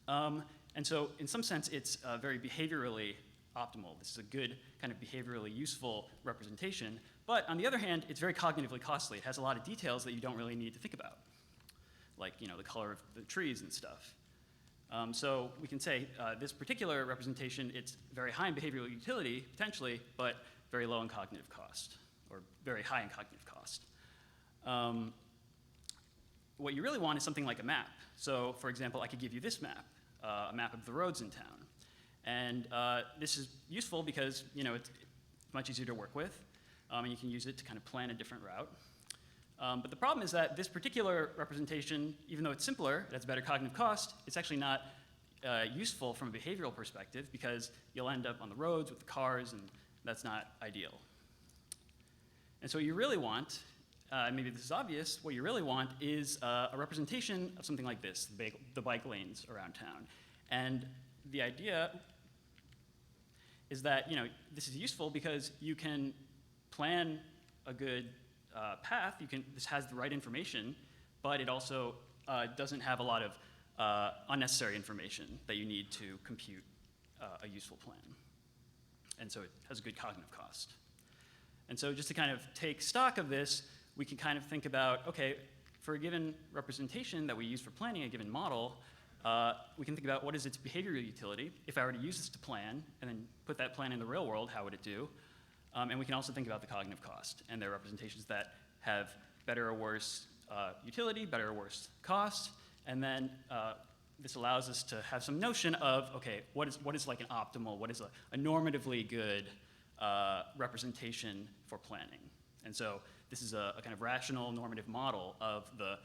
And so in some sense, it's very behaviorally optimal. This is a good kind of behaviorally useful representation. But on the other hand, it's very cognitively costly. It has a lot of details that you don't really need to think about, like the color of the trees and stuff. So we can say this particular representation, it's very high in behavioral utility, potentially, but very low in cognitive cost, or very high in cognitive cost. What you really want is something like a map. So for example, I could give you this map, a map of the roads in town. And this is useful because it's much easier to work with, and you can use it to kind of plan a different route. But the problem is that this particular representation, even though it's simpler, it has better cognitive cost, it's actually not useful from a behavioral perspective because you'll end up on the roads with the cars, and that's not ideal. And so what you really want, maybe this is obvious, what you really want is a representation of something like this, the bike lanes around town. And the idea is that this is useful because you can plan a good path. This has the right information, but it also doesn't have a lot of unnecessary information that you need to compute a useful plan. And so it has a good cognitive cost. And so just to kind of take stock of this, we can kind of think about, okay, for a given representation that we use for planning a given model, we can think about what is its behavioral utility. If I were to use this to plan and then put that plan in the real world, how would it do? And we can also think about the cognitive cost. And there are representations that have better or worse utility, better or worse cost. And then this allows us to have some notion of, okay, what is like an optimal, what is a normatively good representation for planning. And so this is a kind of rational normative model of the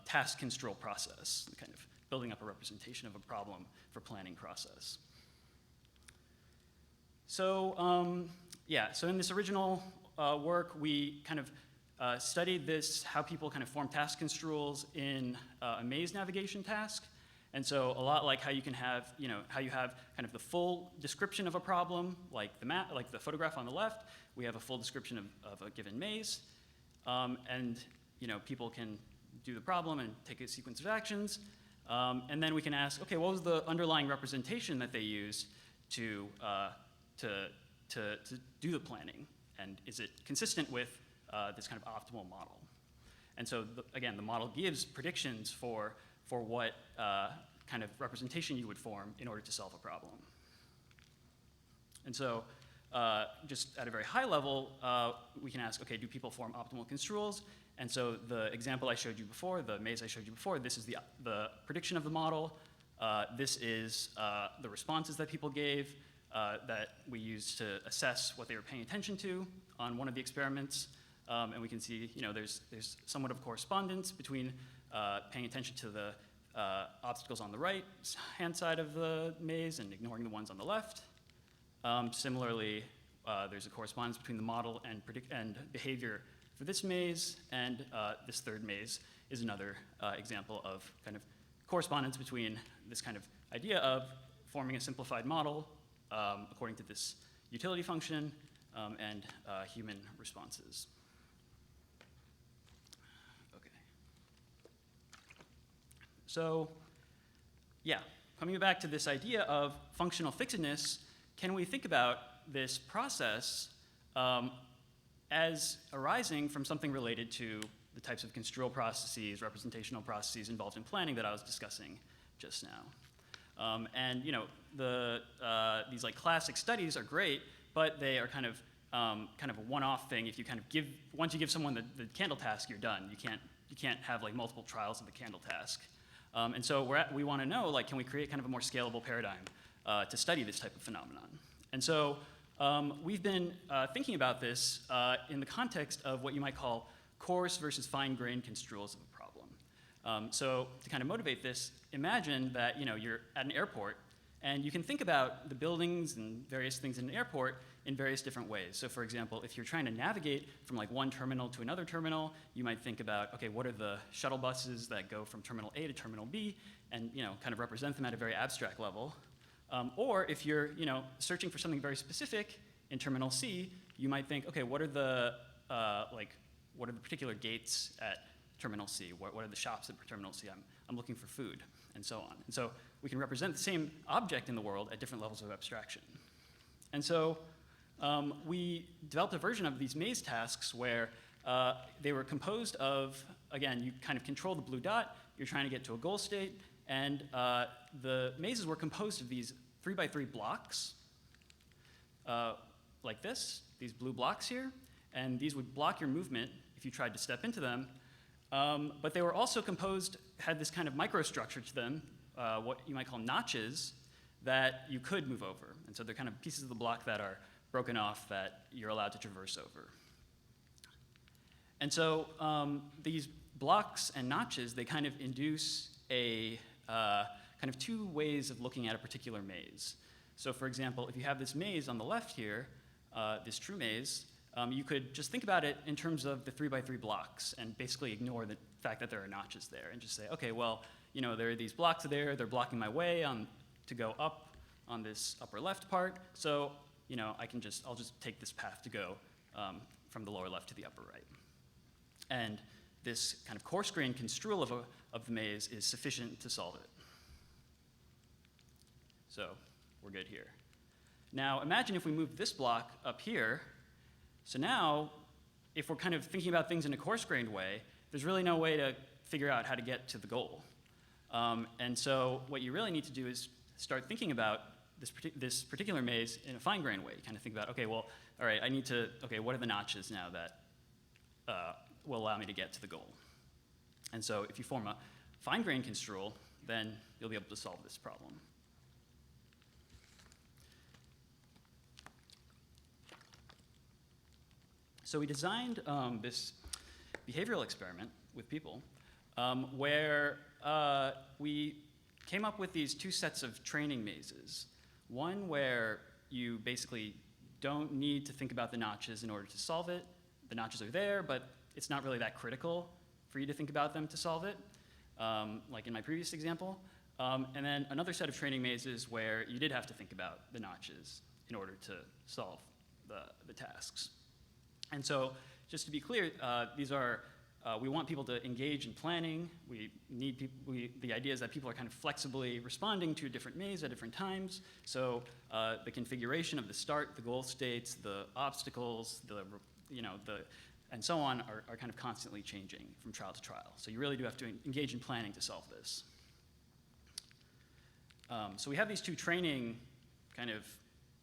task construal process, kind of building up a representation of a problem for planning process. So so in this original work, we kind of studied this, how people kind of form task construals in a maze navigation task. And so a lot like how you can have, how you have kind of the full description of a problem, like the map, like the photograph on the left, we have a full description of a given maze. And people can do the problem and take a sequence of actions. And then we can ask, okay, what was the underlying representation that they used to do the planning? And is it consistent with this kind of optimal model? And so, again, the model gives predictions for what kind of representation you would form in order to solve a problem. And so, just at a very high level, we can ask, okay, do people form optimal construals? And so the example I showed you before, the maze I showed you before, this is the prediction of the model. This is the responses that people gave that we used to assess what they were paying attention to on one of the experiments. And we can see, there's somewhat of correspondence between paying attention to the obstacles on the right hand side of the maze and ignoring the ones on the left. Similarly, there's a correspondence between the model and behavior for this maze, and this third maze is another example of kind of correspondence between this kind of idea of forming a simplified model according to this utility function and human responses. Okay. So, coming back to this idea of functional fixedness, can we think about this process as arising from something related to the types of construal processes, representational processes involved in planning that I was discussing just now? And these like classic studies are great, but they are kind of a one-off thing. If you once you give someone the candle task, you're done. You can't have like multiple trials of the candle task. And so we want to know, like, can we create kind of a more scalable paradigm to study this type of phenomenon? And so we've been thinking about this in the context of what you might call coarse versus fine-grained construals of a problem. So to kind of motivate this, imagine that you're at an airport, and you can think about the buildings and various things in an airport in various different ways. So for example, if you're trying to navigate from like one terminal to another terminal, you might think about, okay, what are the shuttle buses that go from terminal A to terminal B, and kind of represent them at a very abstract level. Or if you're searching for something very specific in terminal C, you might think, okay, what are the particular gates at terminal C? What are the shops at terminal C? I'm looking for food, and so on. And so we can represent the same object in the world at different levels of abstraction. And so we developed a version of these maze tasks where they were composed of, again, you kind of control the blue dot, you're trying to get to a goal state, and the mazes were composed of these 3x3 blocks, like this, these blue blocks here, and these would block your movement if you tried to step into them. But they were also had this kind of microstructure to them, what you might call notches, that you could move over. And so they're kind of pieces of the block that are broken off that you're allowed to traverse over. And so these blocks and notches, they kind of induce a kind of two ways of looking at a particular maze. So for example, if you have this maze on the left here, this true maze, you could just think about it in terms of the 3x3 blocks and basically ignore the fact that there are notches there and just say, okay, well, you know, there are these blocks there, they're blocking my way to go up on this upper left part, so, you know, I'll just take this path to go from the lower left to the upper right. And this kind of coarse-grained construal of the maze is sufficient to solve it. So we're good here. Now imagine if we move this block up here. So now, if we're kind of thinking about things in a coarse-grained way, there's really no way to figure out how to get to the goal. And so what you really need to do is start thinking about this particular maze in a fine-grained way. You kind of think about, okay, well, all right, okay, what are the notches now that will allow me to get to the goal? And so if you form a fine-grained construal, then you'll be able to solve this problem. So we designed this behavioral experiment with people where we came up with these two sets of training mazes. One where you basically don't need to think about the notches in order to solve it. The notches are there, but it's not really that critical for you to think about them to solve it, like in my previous example. And then another set of training mazes where you did have to think about the notches in order to solve the tasks. And so, just to be clear, we want people to engage in planning. The idea is that people are kind of flexibly responding to a different maze at different times. So the configuration of the start, the goal states, the obstacles, and so on are kind of constantly changing from trial to trial. So you really do have to engage in planning to solve this. So we have these two training kind of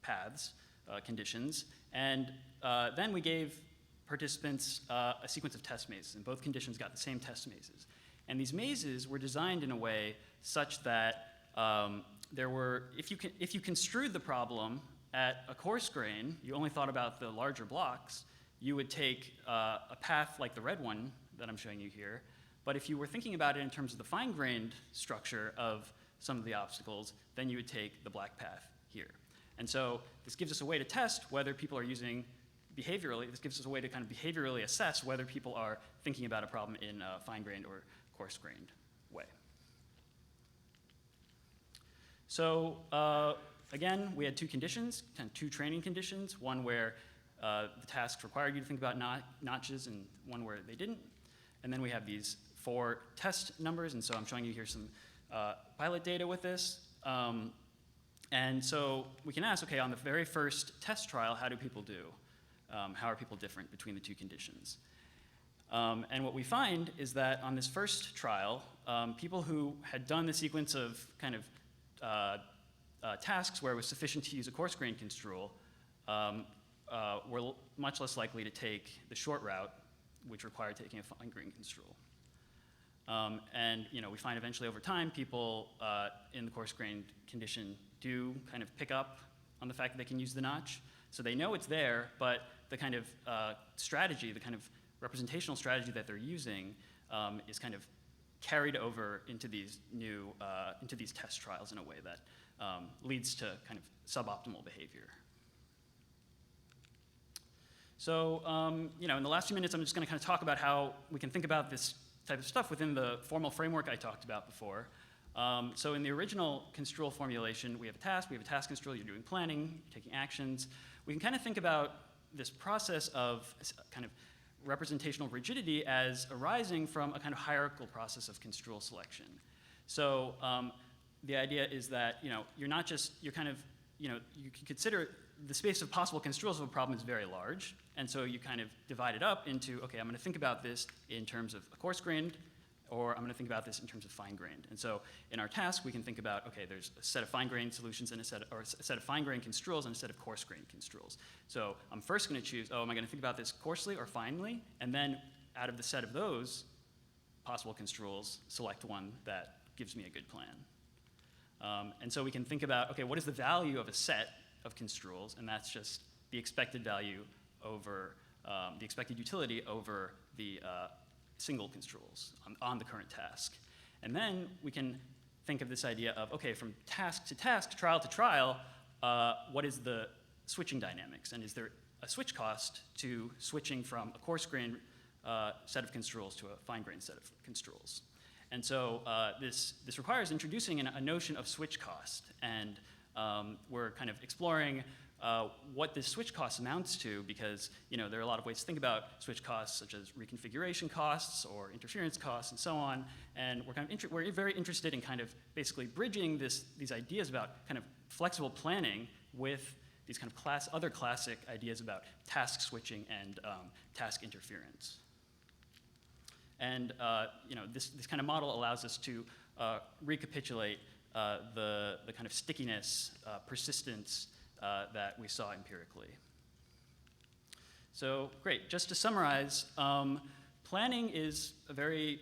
paths, conditions, and then we gave participants a sequence of test mazes, and both conditions got the same test mazes. And these mazes were designed in a way such that if you construed the problem at a coarse grain, you only thought about the larger blocks, you would take a path like the red one that I'm showing you here. But if you were thinking about it in terms of the fine-grained structure of some of the obstacles, then you would take the black path here. And so this gives us a way to test whether people are using behaviorally, this gives us a way to kind of behaviorally assess whether people are thinking about a problem in a fine-grained or coarse-grained way. So again, we had two conditions, kind of two training conditions, one where the tasks required you to think about notches and one where they didn't. And then we have these 4 test numbers, and so I'm showing you here some pilot data with this. And so we can ask, okay, on the very first test trial, how do people do? How are people different between the two conditions? And what we find is that on this first trial, people who had done the sequence of kind of tasks where it was sufficient to use a coarse-grained construal were much less likely to take the short route, which required taking a fine-grained construal. And we find eventually over time, people in the coarse-grained condition do kind of pick up on the fact that they can use the notch. So they know it's there, but the kind of strategy, the kind of representational strategy that they're using is kind of carried over into these new, into these test trials in a way that leads to kind of suboptimal behavior. So, in the last few minutes, I'm just going to kind of talk about how we can think about this type of stuff within the formal framework I talked about before. So in the original construal formulation, we have a task construal, you're doing planning, you're taking actions. We can kind of think about this process of kind of representational rigidity as arising from a kind of hierarchical process of construal selection. So the idea is that, you're not just, you can consider the space of possible construals of a problem is very large, and so you kind of divide it up into, okay, I'm going to think about this in terms of a coarse-grained, or I'm going to think about this in terms of fine-grained. And so in our task, we can think about, okay, there's a set of fine-grained solutions and a set of fine-grained construals and a set of coarse-grained construals. So I'm first going to choose, am I going to think about this coarsely or finely? And then out of the set of those possible construals, select one that gives me a good plan. And so we can think about, okay, what is the value of a set of construals? And that's just the expected value over the expected utility over the single construals on the current task. And then we can think of this idea of, okay, from task to task, trial to trial, what is the switching dynamics? And is there a switch cost to switching from a coarse-grained set of construals to a fine-grained set of construals? And so this requires introducing a notion of switch cost. And we're kind of exploring what this switch cost amounts to, because there are a lot of ways to think about switch costs, such as reconfiguration costs or interference costs and so on. And we're very interested in kind of basically bridging these ideas about kind of flexible planning with these kind of other classic ideas about task switching and task interference. And this kind of model allows us to recapitulate the kind of stickiness, persistence that we saw empirically. So great, just to summarize, planning is a very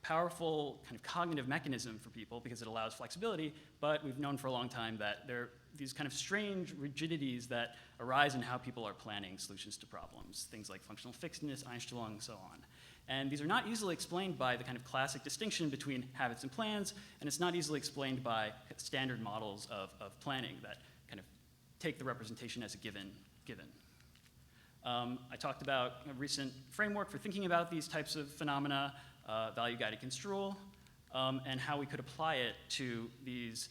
powerful kind of cognitive mechanism for people because it allows flexibility, but we've known for a long time that there are these kind of strange rigidities that arise in how people are planning solutions to problems, things like functional fixedness, Einstellung, and so on. And these are not easily explained by the kind of classic distinction between habits and plans, and it's not easily explained by standard models of planning that kind of take the representation as a given. I talked about a recent framework for thinking about these types of phenomena, value-guided construal, and how we could apply it to these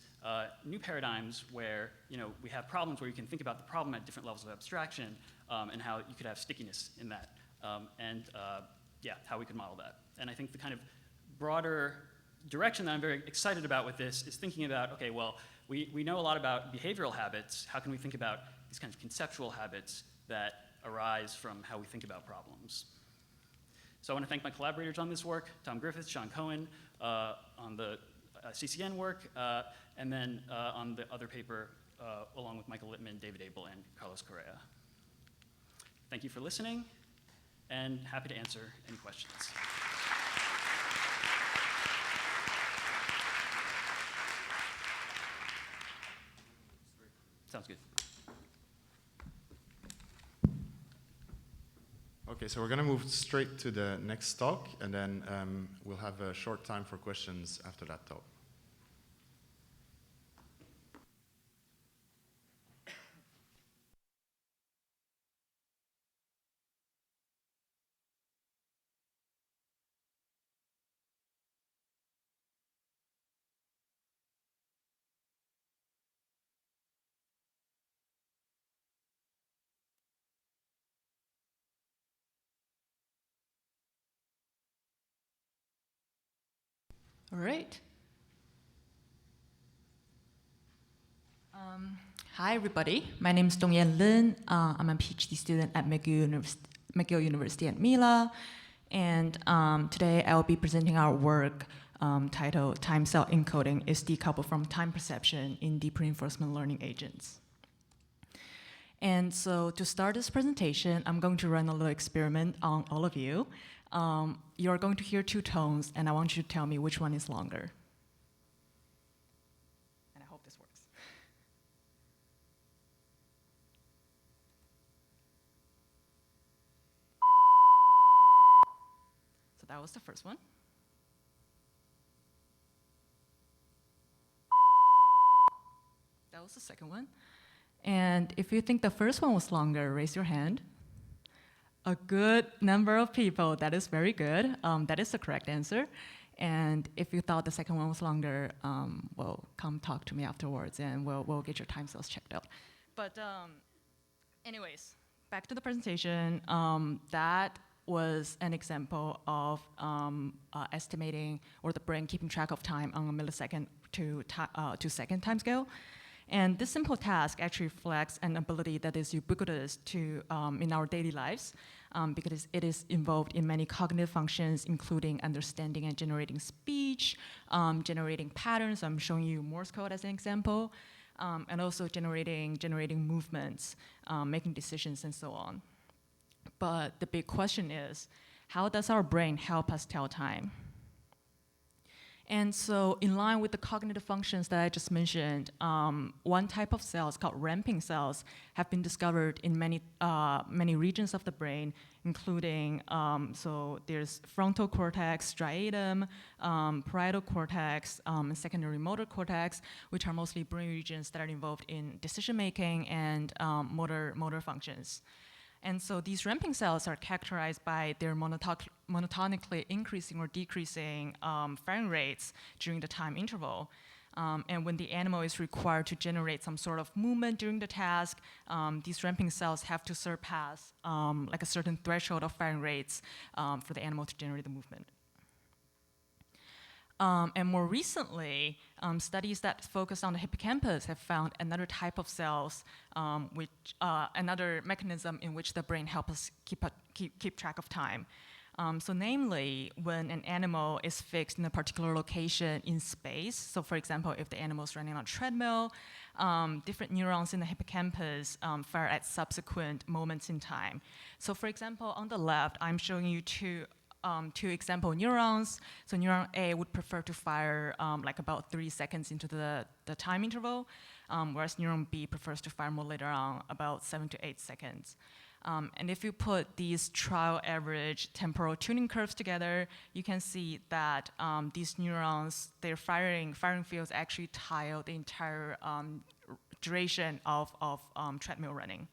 new paradigms where we have problems where you can think about the problem at different levels of abstraction, and how you could have stickiness in that, how we could model that. And I think the kind of broader direction that I'm very excited about with this is thinking about, okay, well, we know a lot about behavioral habits. How can we think about these kinds of conceptual habits that arise from how we think about problems? So I want to thank my collaborators on this work, Tom Griffiths, Sean Cohen, on the CCN work, and then on the other paper, along with Michael Littman, David Abel, and Carlos Correa. Thank you for listening, and happy to answer any questions. Sounds good. Okay, so we're going to move straight to the next talk, and then we'll have a short time for questions after that talk. All right. Hi, everybody. My name is Dongyan Lin. I'm a PhD student at McGill University at Mila. And today I will be presenting our work titled Time Cell Encoding is Decoupled from Time Perception in Deep Reinforcement Learning Agents. And so to start this presentation, I'm going to run a little experiment on all of you. You're going to hear two tones, and I want you to tell me which one is longer. And I hope this works. So that was the first one. That was the second one. And if you think the first one was longer, raise your hand. A good number of people. That is very good. That is the correct answer. And if you thought the second one was longer, well, come talk to me afterwards, and we'll get your time cells checked out. But anyways, back to the presentation. That was an example of estimating, or the brain keeping track of time on a millisecond to second time scale. And this simple task actually reflects an ability that is ubiquitous to in our daily lives, because it is involved in many cognitive functions, including understanding and generating speech, generating patterns. I'm showing you Morse code as an example, and also generating movements, making decisions, and so on. But the big question is, how does our brain help us tell time? And so in line with the cognitive functions that I just mentioned, one type of cells called ramping cells have been discovered in many regions of the brain, including, so there's frontal cortex, striatum, parietal cortex, and secondary motor cortex, which are mostly brain regions that are involved in decision-making and motor functions. And so these ramping cells are characterized by their monotonically increasing or decreasing firing rates during the time interval. And when the animal is required to generate some sort of movement during the task, these ramping cells have to surpass like a certain threshold of firing rates for the animal to generate the movement. And more recently, studies that focus on the hippocampus have found another type of cells, another mechanism in which the brain helps us keep track of time. So namely, when an animal is fixed in a particular location in space, so for example, if the animal is running on a treadmill, different neurons in the hippocampus fire at subsequent moments in time. So for example, on the left, I'm showing you two example neurons. So neuron A would prefer to fire like about 3 seconds into the time interval, whereas neuron B prefers to fire more later on, about 7 to 8 seconds. And if you put these trial average temporal tuning curves together, you can see that these neurons, their firing fields actually tile the entire duration of treadmill running.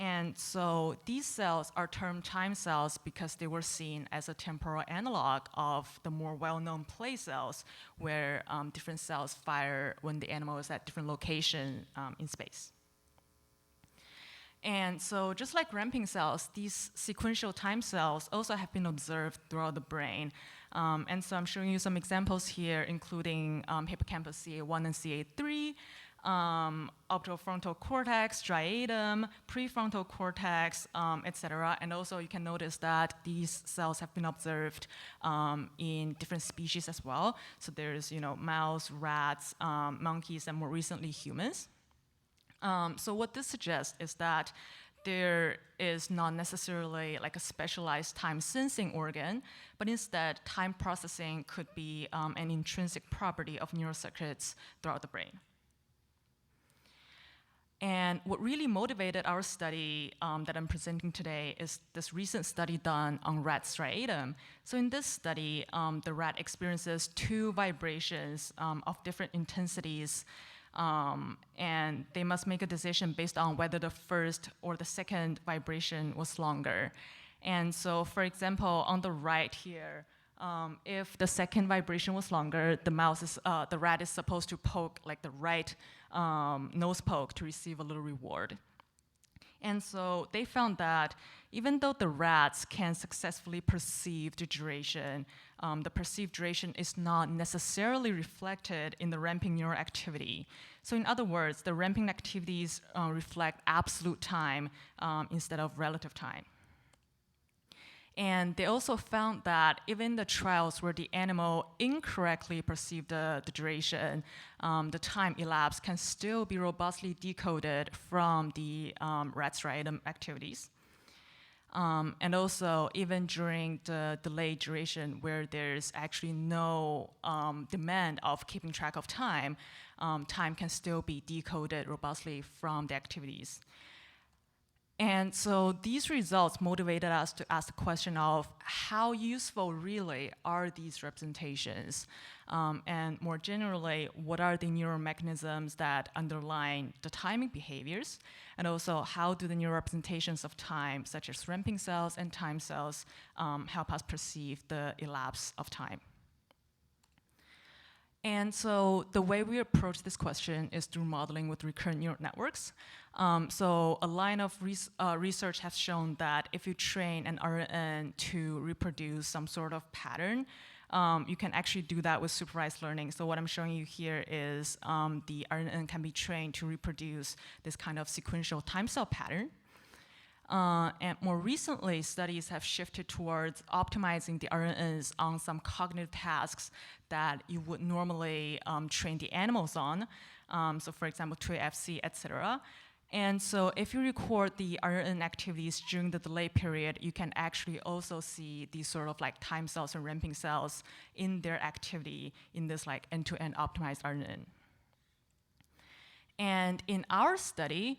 And so these cells are termed time cells because they were seen as a temporal analog of the more well-known play cells, where different cells fire when the animal is at different location in space. And so just like ramping cells, these sequential time cells also have been observed throughout the brain. And so I'm showing you some examples here, including hippocampus CA1 and CA3, orbitofrontal cortex, striatum, prefrontal cortex, etc. And also you can notice that these cells have been observed in different species as well. So there's mouse, rats, monkeys, and more recently humans. So what this suggests is that there is not necessarily like a specialized time sensing organ, but instead time processing could be an intrinsic property of neural circuits throughout the brain. And what really motivated our study that I'm presenting today is this recent study done on rat striatum. So in this study, the rat experiences 2 vibrations of different intensities, and they must make a decision based on whether the first or the second vibration was longer. And so, for example, on the right here, if the second vibration was longer, the rat is supposed to poke like the right nose poke to receive a little reward. And so they found that even though the rats can successfully perceive the duration, the perceived duration is not necessarily reflected in the ramping neural activity. So in other words, the ramping activities reflect absolute time instead of relative time. And they also found that even the trials where the animal incorrectly perceived the duration, the time elapsed can still be robustly decoded from the rat striatum activities. And also, even during the delayed duration where there's actually no demand of keeping track of time, time can still be decoded robustly from the activities. And so these results motivated us to ask the question of how useful really are these representations? And more generally, what are the neural mechanisms that underlie the timing behaviors? And also, how do the neural representations of time, such as ramping cells and time cells, help us perceive the elapse of time? And so the way we approach this question is through modeling with recurrent neural networks. So a line of research has shown that if you train an RNN to reproduce some sort of pattern, you can actually do that with supervised learning. So what I'm showing you here is the RNN can be trained to reproduce this kind of sequential time cell pattern. And more recently, studies have shifted towards optimizing the RNNs on some cognitive tasks that you would normally train the animals on. So for example, 2FC, et cetera. And so if you record the RNN activities during the delay period, you can actually also see these sort of like time cells and ramping cells in their activity in this like end-to-end optimized RNN. And in our study,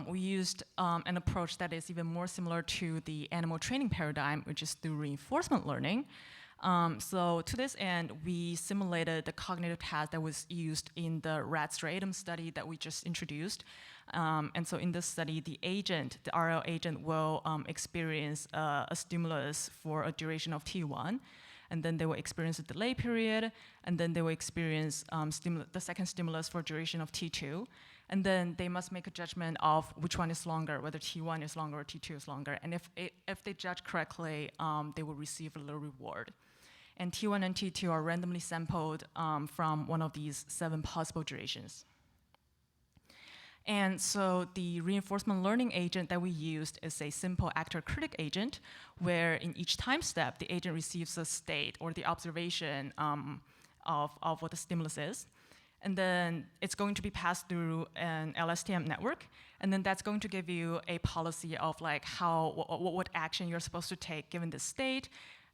we used an approach that is even more similar to the animal training paradigm, which is through reinforcement learning. So to this end, we simulated the cognitive task that was used in the rat striatum study that we just introduced. And so in this study, the agent, the RL agent, will experience a stimulus for a duration of T1, and then they will experience a delay period, and then they will experience the second stimulus for a duration of T2, and then they must make a judgment of which one is longer, whether T1 is longer or T2 is longer. And if they judge correctly, they will receive a little reward. And T1 and T2 are randomly sampled from one of these 7 possible durations. And so the reinforcement learning agent that we used is a simple actor-critic agent, where in each time step, the agent receives a state or the observation of what the stimulus is. And then it's going to be passed through an LSTM network, and then that's going to give you a policy of like what action you're supposed to take given this state,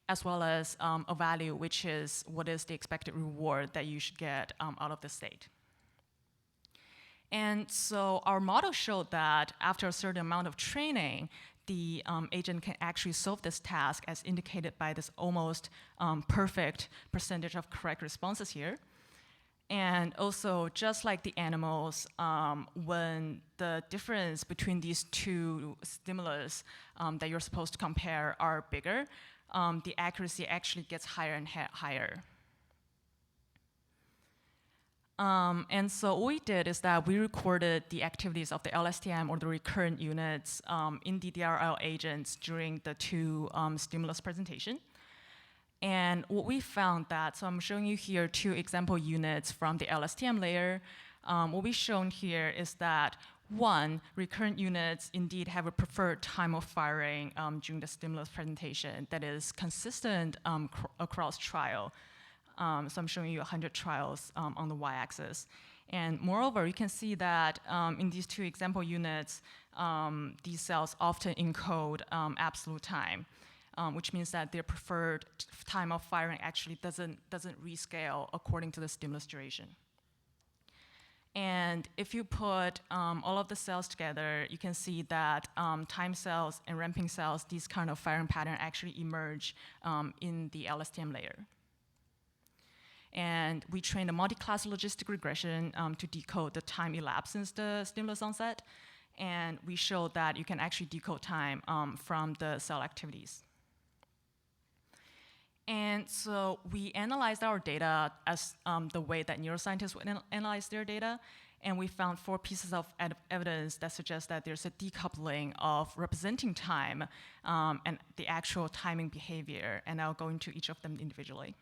as well as a value, which is what is the expected reward that you should get out of the state. And so our model showed that after a certain amount of training, the agent can actually solve this task as indicated by this almost perfect percentage of correct responses here. And also, just like the animals, when the difference between these two stimulus that you're supposed to compare are bigger, the accuracy actually gets higher and higher. And so what we did is that we recorded the activities of the LSTM or the recurrent units in the DRL agents during the 2 stimulus presentation. And what we found that, so I'm showing you here 2 example units from the LSTM layer. What we've shown here is that 1, recurrent units indeed have a preferred time of firing during the stimulus presentation that is consistent across trial. So I'm showing you 100 trials on the y-axis. And moreover, you can see that in these 2 example units, these cells often encode absolute time, which means that their preferred time of firing actually doesn't rescale according to the stimulus duration. And if you put all of the cells together, you can see that time cells and ramping cells, these kind of firing pattern actually emerge in the LSTM layer. And we trained a multi-class logistic regression to decode the time elapsed since the stimulus onset. And we showed that you can actually decode time from the cell activities. And so we analyzed our data as the way that neuroscientists would analyze their data. And we found 4 pieces of evidence that suggest that there's a decoupling of representing time and the actual timing behavior. And I'll go into each of them individually.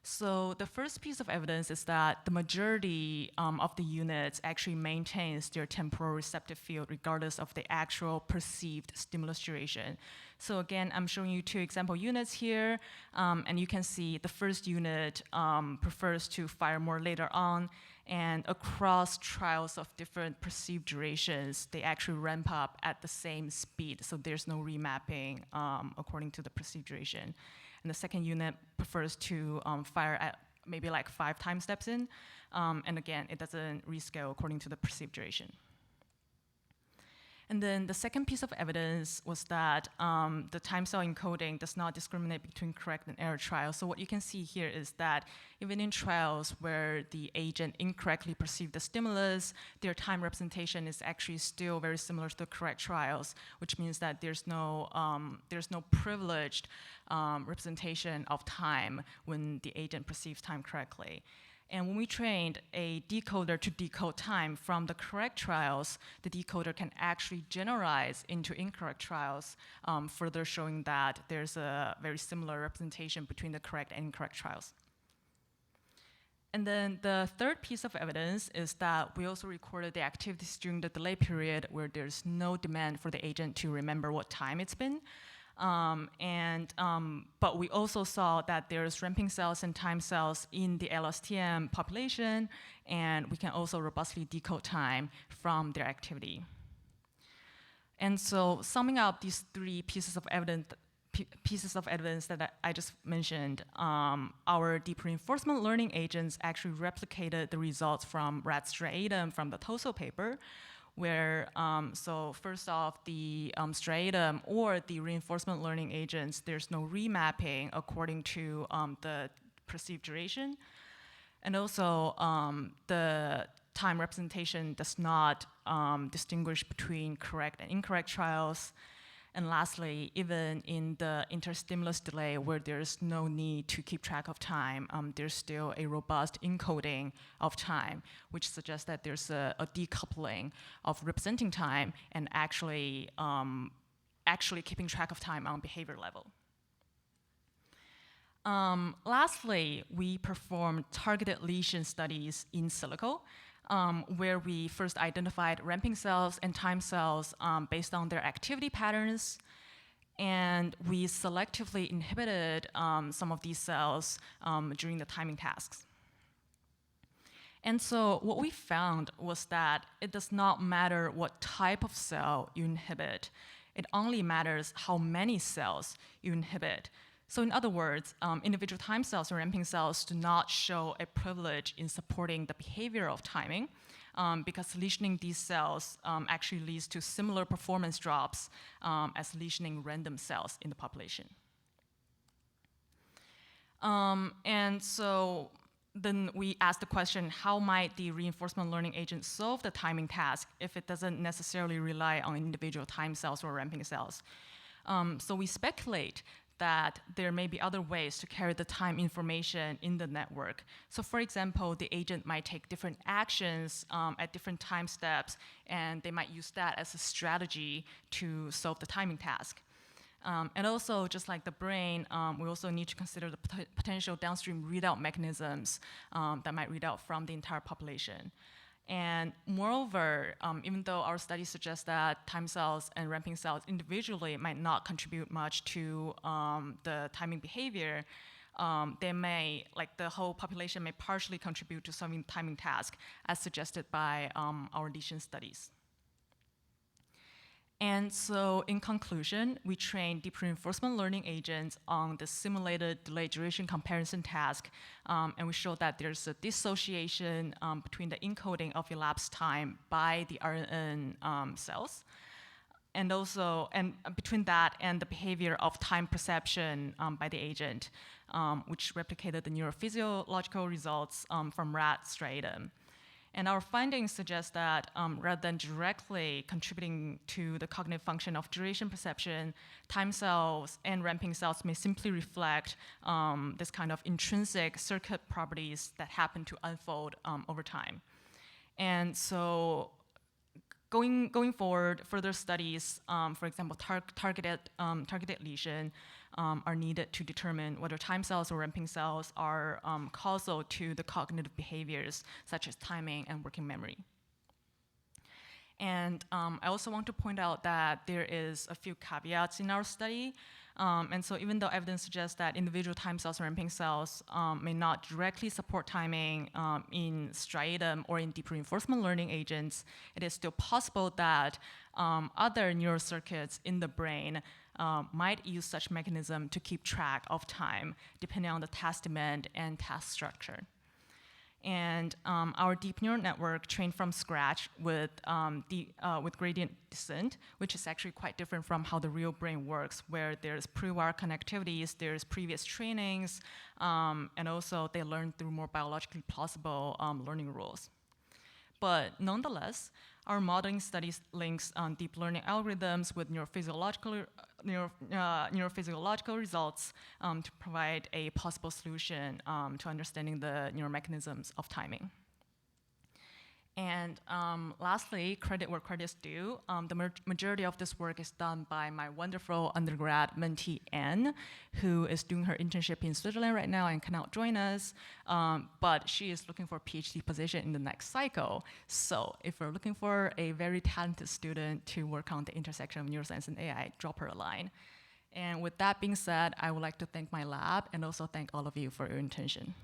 So the first piece of evidence is that the majority of the units actually maintains their temporal receptive field regardless of the actual perceived stimulus duration. So again, I'm showing you 2 example units here, and you can see the first unit prefers to fire more later on, and across trials of different perceived durations, they actually ramp up at the same speed, so there's no remapping according to the perceived duration. And the second unit prefers to fire at maybe like 5 time steps in. And again, it doesn't rescale according to the perceived duration. And then the second piece of evidence was that the time cell encoding does not discriminate between correct and error trials. So what you can see here is that even in trials where the agent incorrectly perceived the stimulus, their time representation is actually still very similar to the correct trials, which means that there's no privileged representation of time when the agent perceives time correctly. And when we trained a decoder to decode time from the correct trials, the decoder can actually generalize into incorrect trials, further showing that there's a very similar representation between the correct and incorrect trials. And then the third piece of evidence is that we also recorded the activities during the delay period where there's no demand for the agent to remember what time it's been. But we also saw that there's ramping cells and time cells in the LSTM population, and we can also robustly decode time from their activity. And so summing up these three pieces of evidence that I just mentioned, our deep reinforcement learning agents actually replicated the results from rat striatum from the TOSO paper, where, so first off, the striatum or the reinforcement learning agents, there's no remapping according to the perceived duration. And also, the time representation does not distinguish between correct and incorrect trials. And lastly, even in the interstimulus delay where there's no need to keep track of time, there's still a robust encoding of time, which suggests that there's a decoupling of representing time and actually keeping track of time on behavior level. Lastly, we performed targeted lesion studies in silico, where we first identified ramping cells and time cells based on their activity patterns, and we selectively inhibited some of these cells during the timing tasks. And so what we found was that it does not matter what type of cell you inhibit. It only matters how many cells you inhibit. So in other words, individual time cells or ramping cells do not show a privilege in supporting the behavior of timing, because lesioning these cells actually leads to similar performance drops as lesioning random cells in the population. And so then we asked the question, how might the reinforcement learning agent solve the timing task if it doesn't necessarily rely on individual time cells or ramping cells? So we speculate that there may be other ways to carry the time information in the network. So for example, the agent might take different actions at different time steps, and they might use that as a strategy to solve the timing task. And also, just like the brain, we also need to consider the potential downstream readout mechanisms that might read out from the entire population. And moreover, even though our study suggests that time cells and ramping cells individually might not contribute much to the timing behavior, they may, like the whole population may partially contribute to solving the timing task, as suggested by our lesion studies. And so in conclusion, we trained deep reinforcement learning agents on the simulated delay duration comparison task, and we showed that there's a dissociation between the encoding of elapsed time by the RNN cells, and also between that and the behavior of time perception by the agent, which replicated the neurophysiological results from rat striatum. And our findings suggest that rather than directly contributing to the cognitive function of duration perception, time cells and ramping cells may simply reflect this kind of intrinsic circuit properties that happen to unfold over time. And so going forward, further studies, for example, targeted lesion, are needed to determine whether time cells or ramping cells are causal to the cognitive behaviors, such as timing and working memory. And I also want to point out that there is a few caveats in our study. And so even though evidence suggests that individual time cells or ramping cells may not directly support timing in striatum or in deep reinforcement learning agents, it is still possible that other neural circuits in the brain might use such mechanism to keep track of time, depending on the task demand and task structure. And our deep neural network trained from scratch with gradient descent, which is actually quite different from how the real brain works, where there's pre-wire connectivities, there's previous trainings, and also they learn through more biologically plausible learning rules. But nonetheless, our modeling studies links deep learning algorithms with neurophysiological results to provide a possible solution to understanding the neural mechanisms of timing. And lastly, credit where credit's due. The majority of this work is done by my wonderful undergrad mentee, Anne, who is doing her internship in Switzerland right now and cannot join us. But she is looking for a PhD position in the next cycle. So if we're looking for a very talented student to work on the intersection of neuroscience and AI, drop her a line. And with that being said, I would like to thank my lab and also thank all of you for your attention.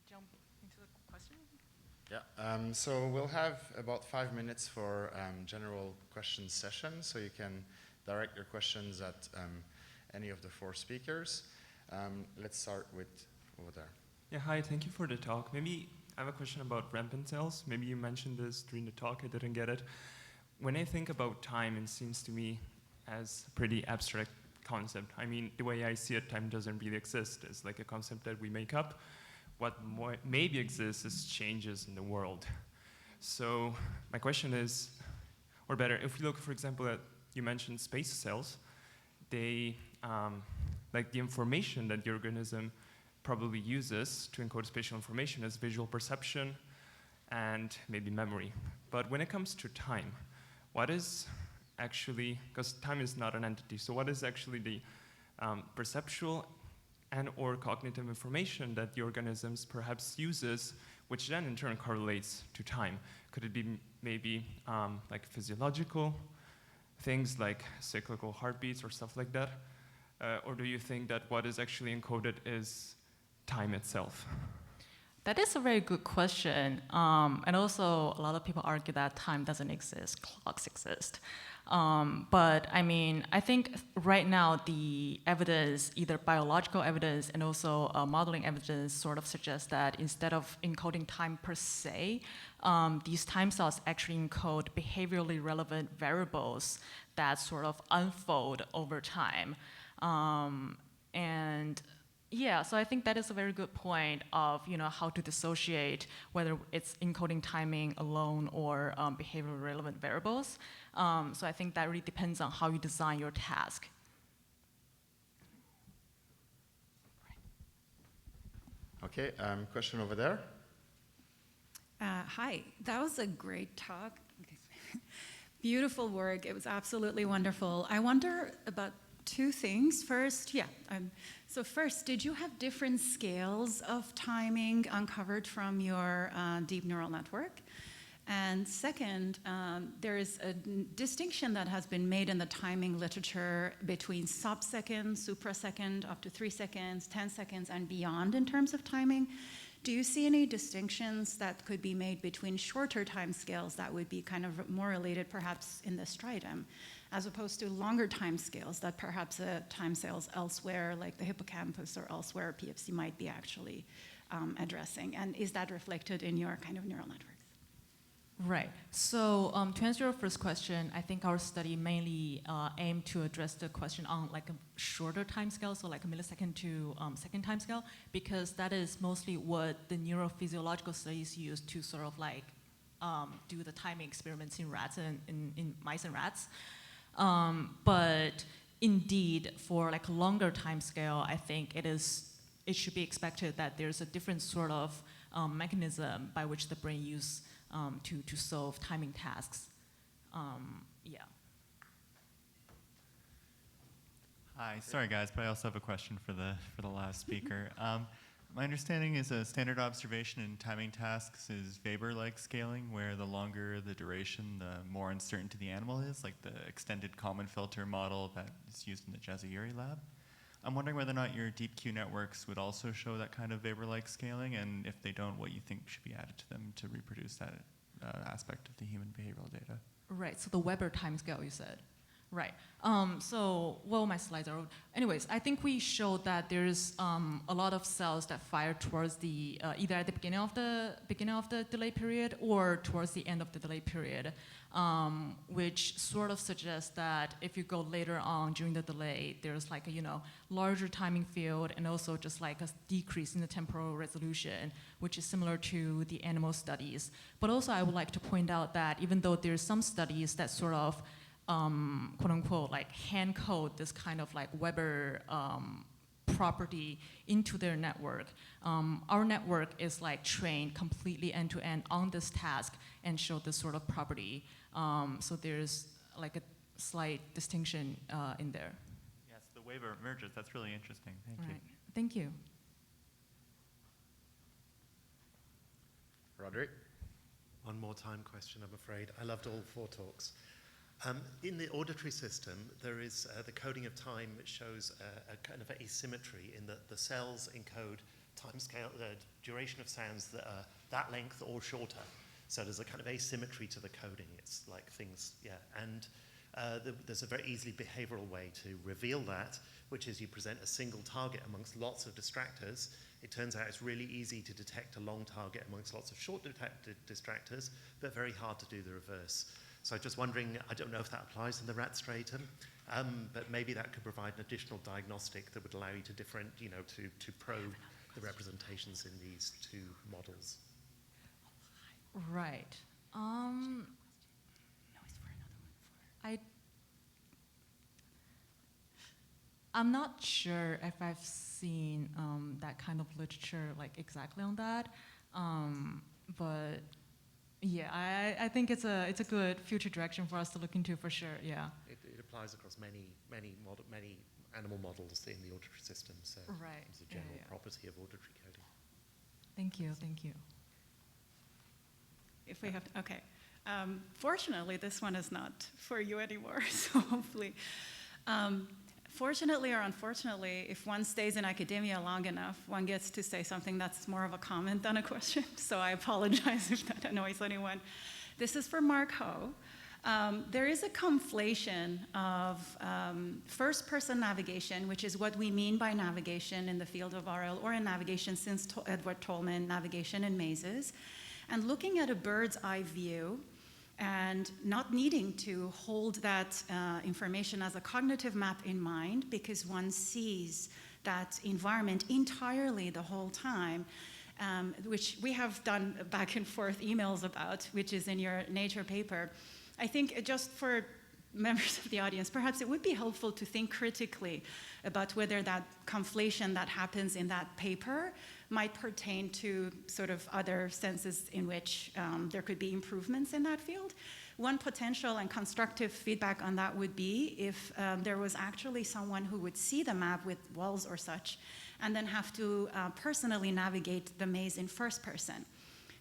Jump into the question? Yeah, so we'll have about 5 minutes for general questions session, so you can direct your questions at any of the 4 speakers. Let's start with over there. Yeah, hi, thank you for the talk. Maybe I have a question about rampant cells. Maybe you mentioned this during the talk, I didn't get it. When I think about time, it seems to me as a pretty abstract concept. I mean, the way I see it, time doesn't really exist. It's like a concept that we make up. What maybe exists is changes in the world. So my question is, or better, if you look, for example, at, you mentioned space cells, they, like the information that the organism probably uses to encode spatial information is visual perception and maybe memory. But when it comes to time, what is actually, because time is not an entity, so what is actually the perceptual and or cognitive information that the organisms perhaps uses, which then in turn correlates to time? Could it be maybe like physiological things like cyclical heartbeats or stuff like that? Or do you think that what is actually encoded is time itself? That is a very good question. And also, a lot of people argue that time doesn't exist, clocks exist. But I mean, I think right now the evidence, either biological evidence and also modeling evidence, sort of suggests that instead of encoding time per se, these time cells actually encode behaviorally relevant variables that sort of unfold over time. And yeah, so I think that is a very good point of how to dissociate whether it's encoding timing alone or behavioral relevant variables. So I think that really depends on how you design your task. Okay, question over there. Hi, that was a great talk. Beautiful work. It was absolutely wonderful. I wonder about 2 things. First, so first, did you have different scales of timing uncovered from your deep neural network? And second, there is a distinction that has been made in the timing literature between sub-second, suprasecond, up to 3 seconds, 10 seconds, and beyond in terms of timing. Do you see any distinctions that could be made between shorter time scales that would be kind of more related perhaps in the striatum, as opposed to longer time scales that perhaps time scales elsewhere, like the hippocampus or elsewhere, PFC might be actually addressing? And is that reflected in your kind of neural networks? Right. So to answer your first question, I think our study mainly aimed to address the question on like a shorter time scale, so like a millisecond to second time scale, because that is mostly what the neurophysiological studies use to sort of like do the timing experiments in rats and in mice and rats. But indeed, for like a longer time scale, I think it should be expected that there's a different sort of mechanism by which the brain uses to solve timing tasks. Yeah. Hi, sorry guys, but I also have a question for the last speaker. My understanding is a standard observation in timing tasks is Weber-like scaling, where the longer the duration, the more uncertainty the animal is, like the extended common filter model that is used in the Jazairi lab. I'm wondering whether or not your deep Q networks would also show that kind of Weber-like scaling, and if they don't, what you think should be added to them to reproduce that aspect of the human behavioral data. Right, so the Weber timescale you said. Right, well, my slides are, anyways, I think we showed that there's a lot of cells that fire towards the, either at the beginning of the delay period or towards the end of the delay period, which sort of suggests that if you go later on during the delay, there's like a, larger timing field and also just like a decrease in the temporal resolution, which is similar to the animal studies. But also I would like to point out that even though there's some studies that sort of quote unquote like hand code this kind of like Weber property into their network. Our network is like trained completely end-to-end on this task and show this sort of property. So there's like a slight distinction in there. Yes, the waiver emerges. That's really interesting. Thank you. Right. Thank you. Roderick? One more time question, I'm afraid. I loved all 4 talks. In the auditory system, there is the coding of time shows a kind of asymmetry in that the cells encode timescale, duration of sounds that are that length or shorter. So there's a kind of asymmetry to the coding. It's like things, yeah. And there's a very easily behavioral way to reveal that, which is you present a single target amongst lots of distractors. It turns out it's really easy to detect a long target amongst lots of short distractors, but very hard to do the reverse. So just wondering, I don't know if that applies in the rat stratum, but maybe that could provide an additional diagnostic that would allow you to to probe the representations in these 2 models. Right. I'm not sure if I've seen that kind of literature like exactly on that, but yeah, I think it's a good future direction for us to look into for sure. Yeah. It applies across many animal models in the auditory system. So right. It's a general property of auditory coding. Thank you. Thank you. If we have, okay. Fortunately, this one is not for you anymore, so hopefully. Fortunately or unfortunately, if one stays in academia long enough, one gets to say something that's more of a comment than a question, so I apologize if that annoys anyone. This is for Mark Ho. There is a conflation of first-person navigation, which is what we mean by navigation in the field of RL, or in navigation since Edward Tolman, navigation in mazes, and looking at a bird's eye view and not needing to hold that information as a cognitive map in mind because one sees that environment entirely the whole time, which we have done back and forth emails about, which is in your Nature paper. I think just for members of the audience, perhaps it would be helpful to think critically about whether that conflation that happens in that paper might pertain to sort of other senses in which there could be improvements in that field. One potential and constructive feedback on that would be if there was actually someone who would see the map with walls or such and then have to personally navigate the maze in first person.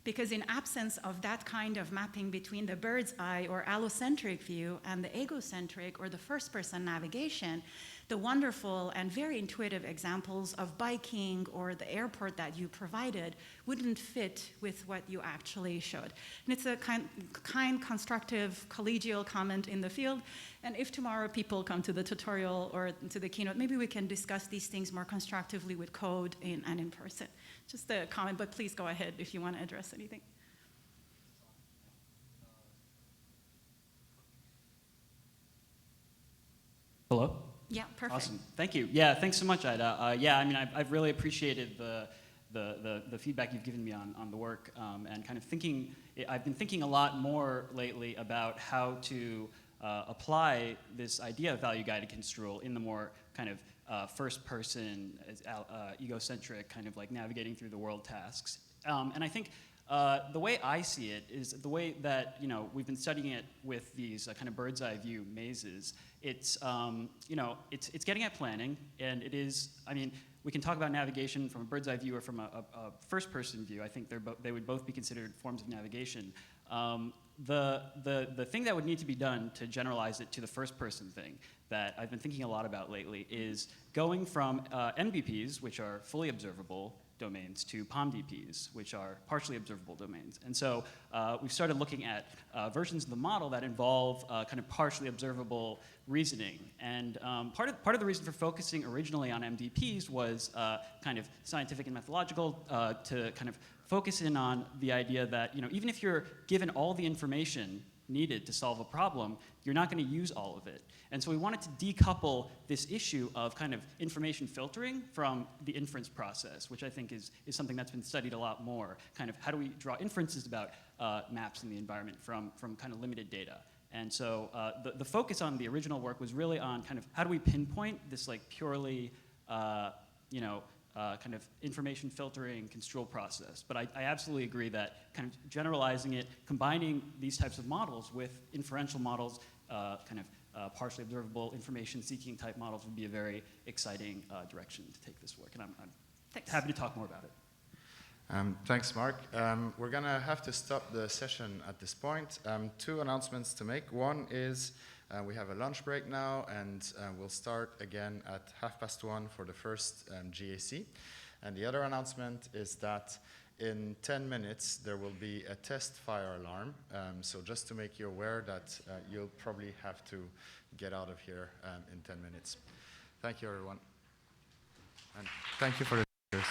Because in absence of that kind of mapping between the bird's eye or allocentric view and the egocentric or the first person navigation, the wonderful and very intuitive examples of biking or the airport that you provided wouldn't fit with what you actually showed. And it's a kind, constructive, collegial comment in the field. And if tomorrow people come to the tutorial or to the keynote, maybe we can discuss these things more constructively with code and in person. Just a comment, but please go ahead if you want to address anything. Hello? Yeah, perfect. Awesome. Thank you. Yeah, thanks so much, Ida. Yeah, I mean, I've really appreciated the feedback you've given me on the work and kind of thinking. I've been thinking a lot more lately about how to apply this idea of value-guided construal in the more kind of first-person, egocentric, kind of like navigating through the world tasks. And I think the way I see it is the way that we've been studying it with these kind of bird's-eye view mazes. It's it's getting at planning, and it is. I mean, we can talk about navigation from a bird's-eye view or from a first-person view. I think they would both be considered forms of navigation. The thing that would need to be done to generalize it to the first-person thing that I've been thinking a lot about lately is going from MDPs, which are fully observable domains, to POMDPs, which are partially observable domains. And so we've started looking at versions of the model that involve kind of partially observable reasoning. And part of the reason for focusing originally on MDPs was kind of scientific and methodological to kind of focus in on the idea that even if you're given all the information needed to solve a problem, you're not going to use all of it. And so we wanted to decouple this issue of kind of information filtering from the inference process, which I think is something that's been studied a lot more. Kind of how do we draw inferences about maps in the environment from kind of limited data. And so the focus on the original work was really on kind of how do we pinpoint this like purely kind of information filtering, construal process. But I absolutely agree that kind of generalizing it, combining these types of models with inferential models, partially observable information seeking type models would be a very exciting direction to take this work. And I'm happy to talk more about it. Thanks, Mark. We're going to have to stop the session at this point. Two announcements to make. One is we have a lunch break now, and we'll start again at 1:30 for the first GAC. And the other announcement is that in 10 minutes, there will be a test fire alarm. So just to make you aware that you'll probably have to get out of here in 10 minutes. Thank you, everyone. And thank you for the speakers.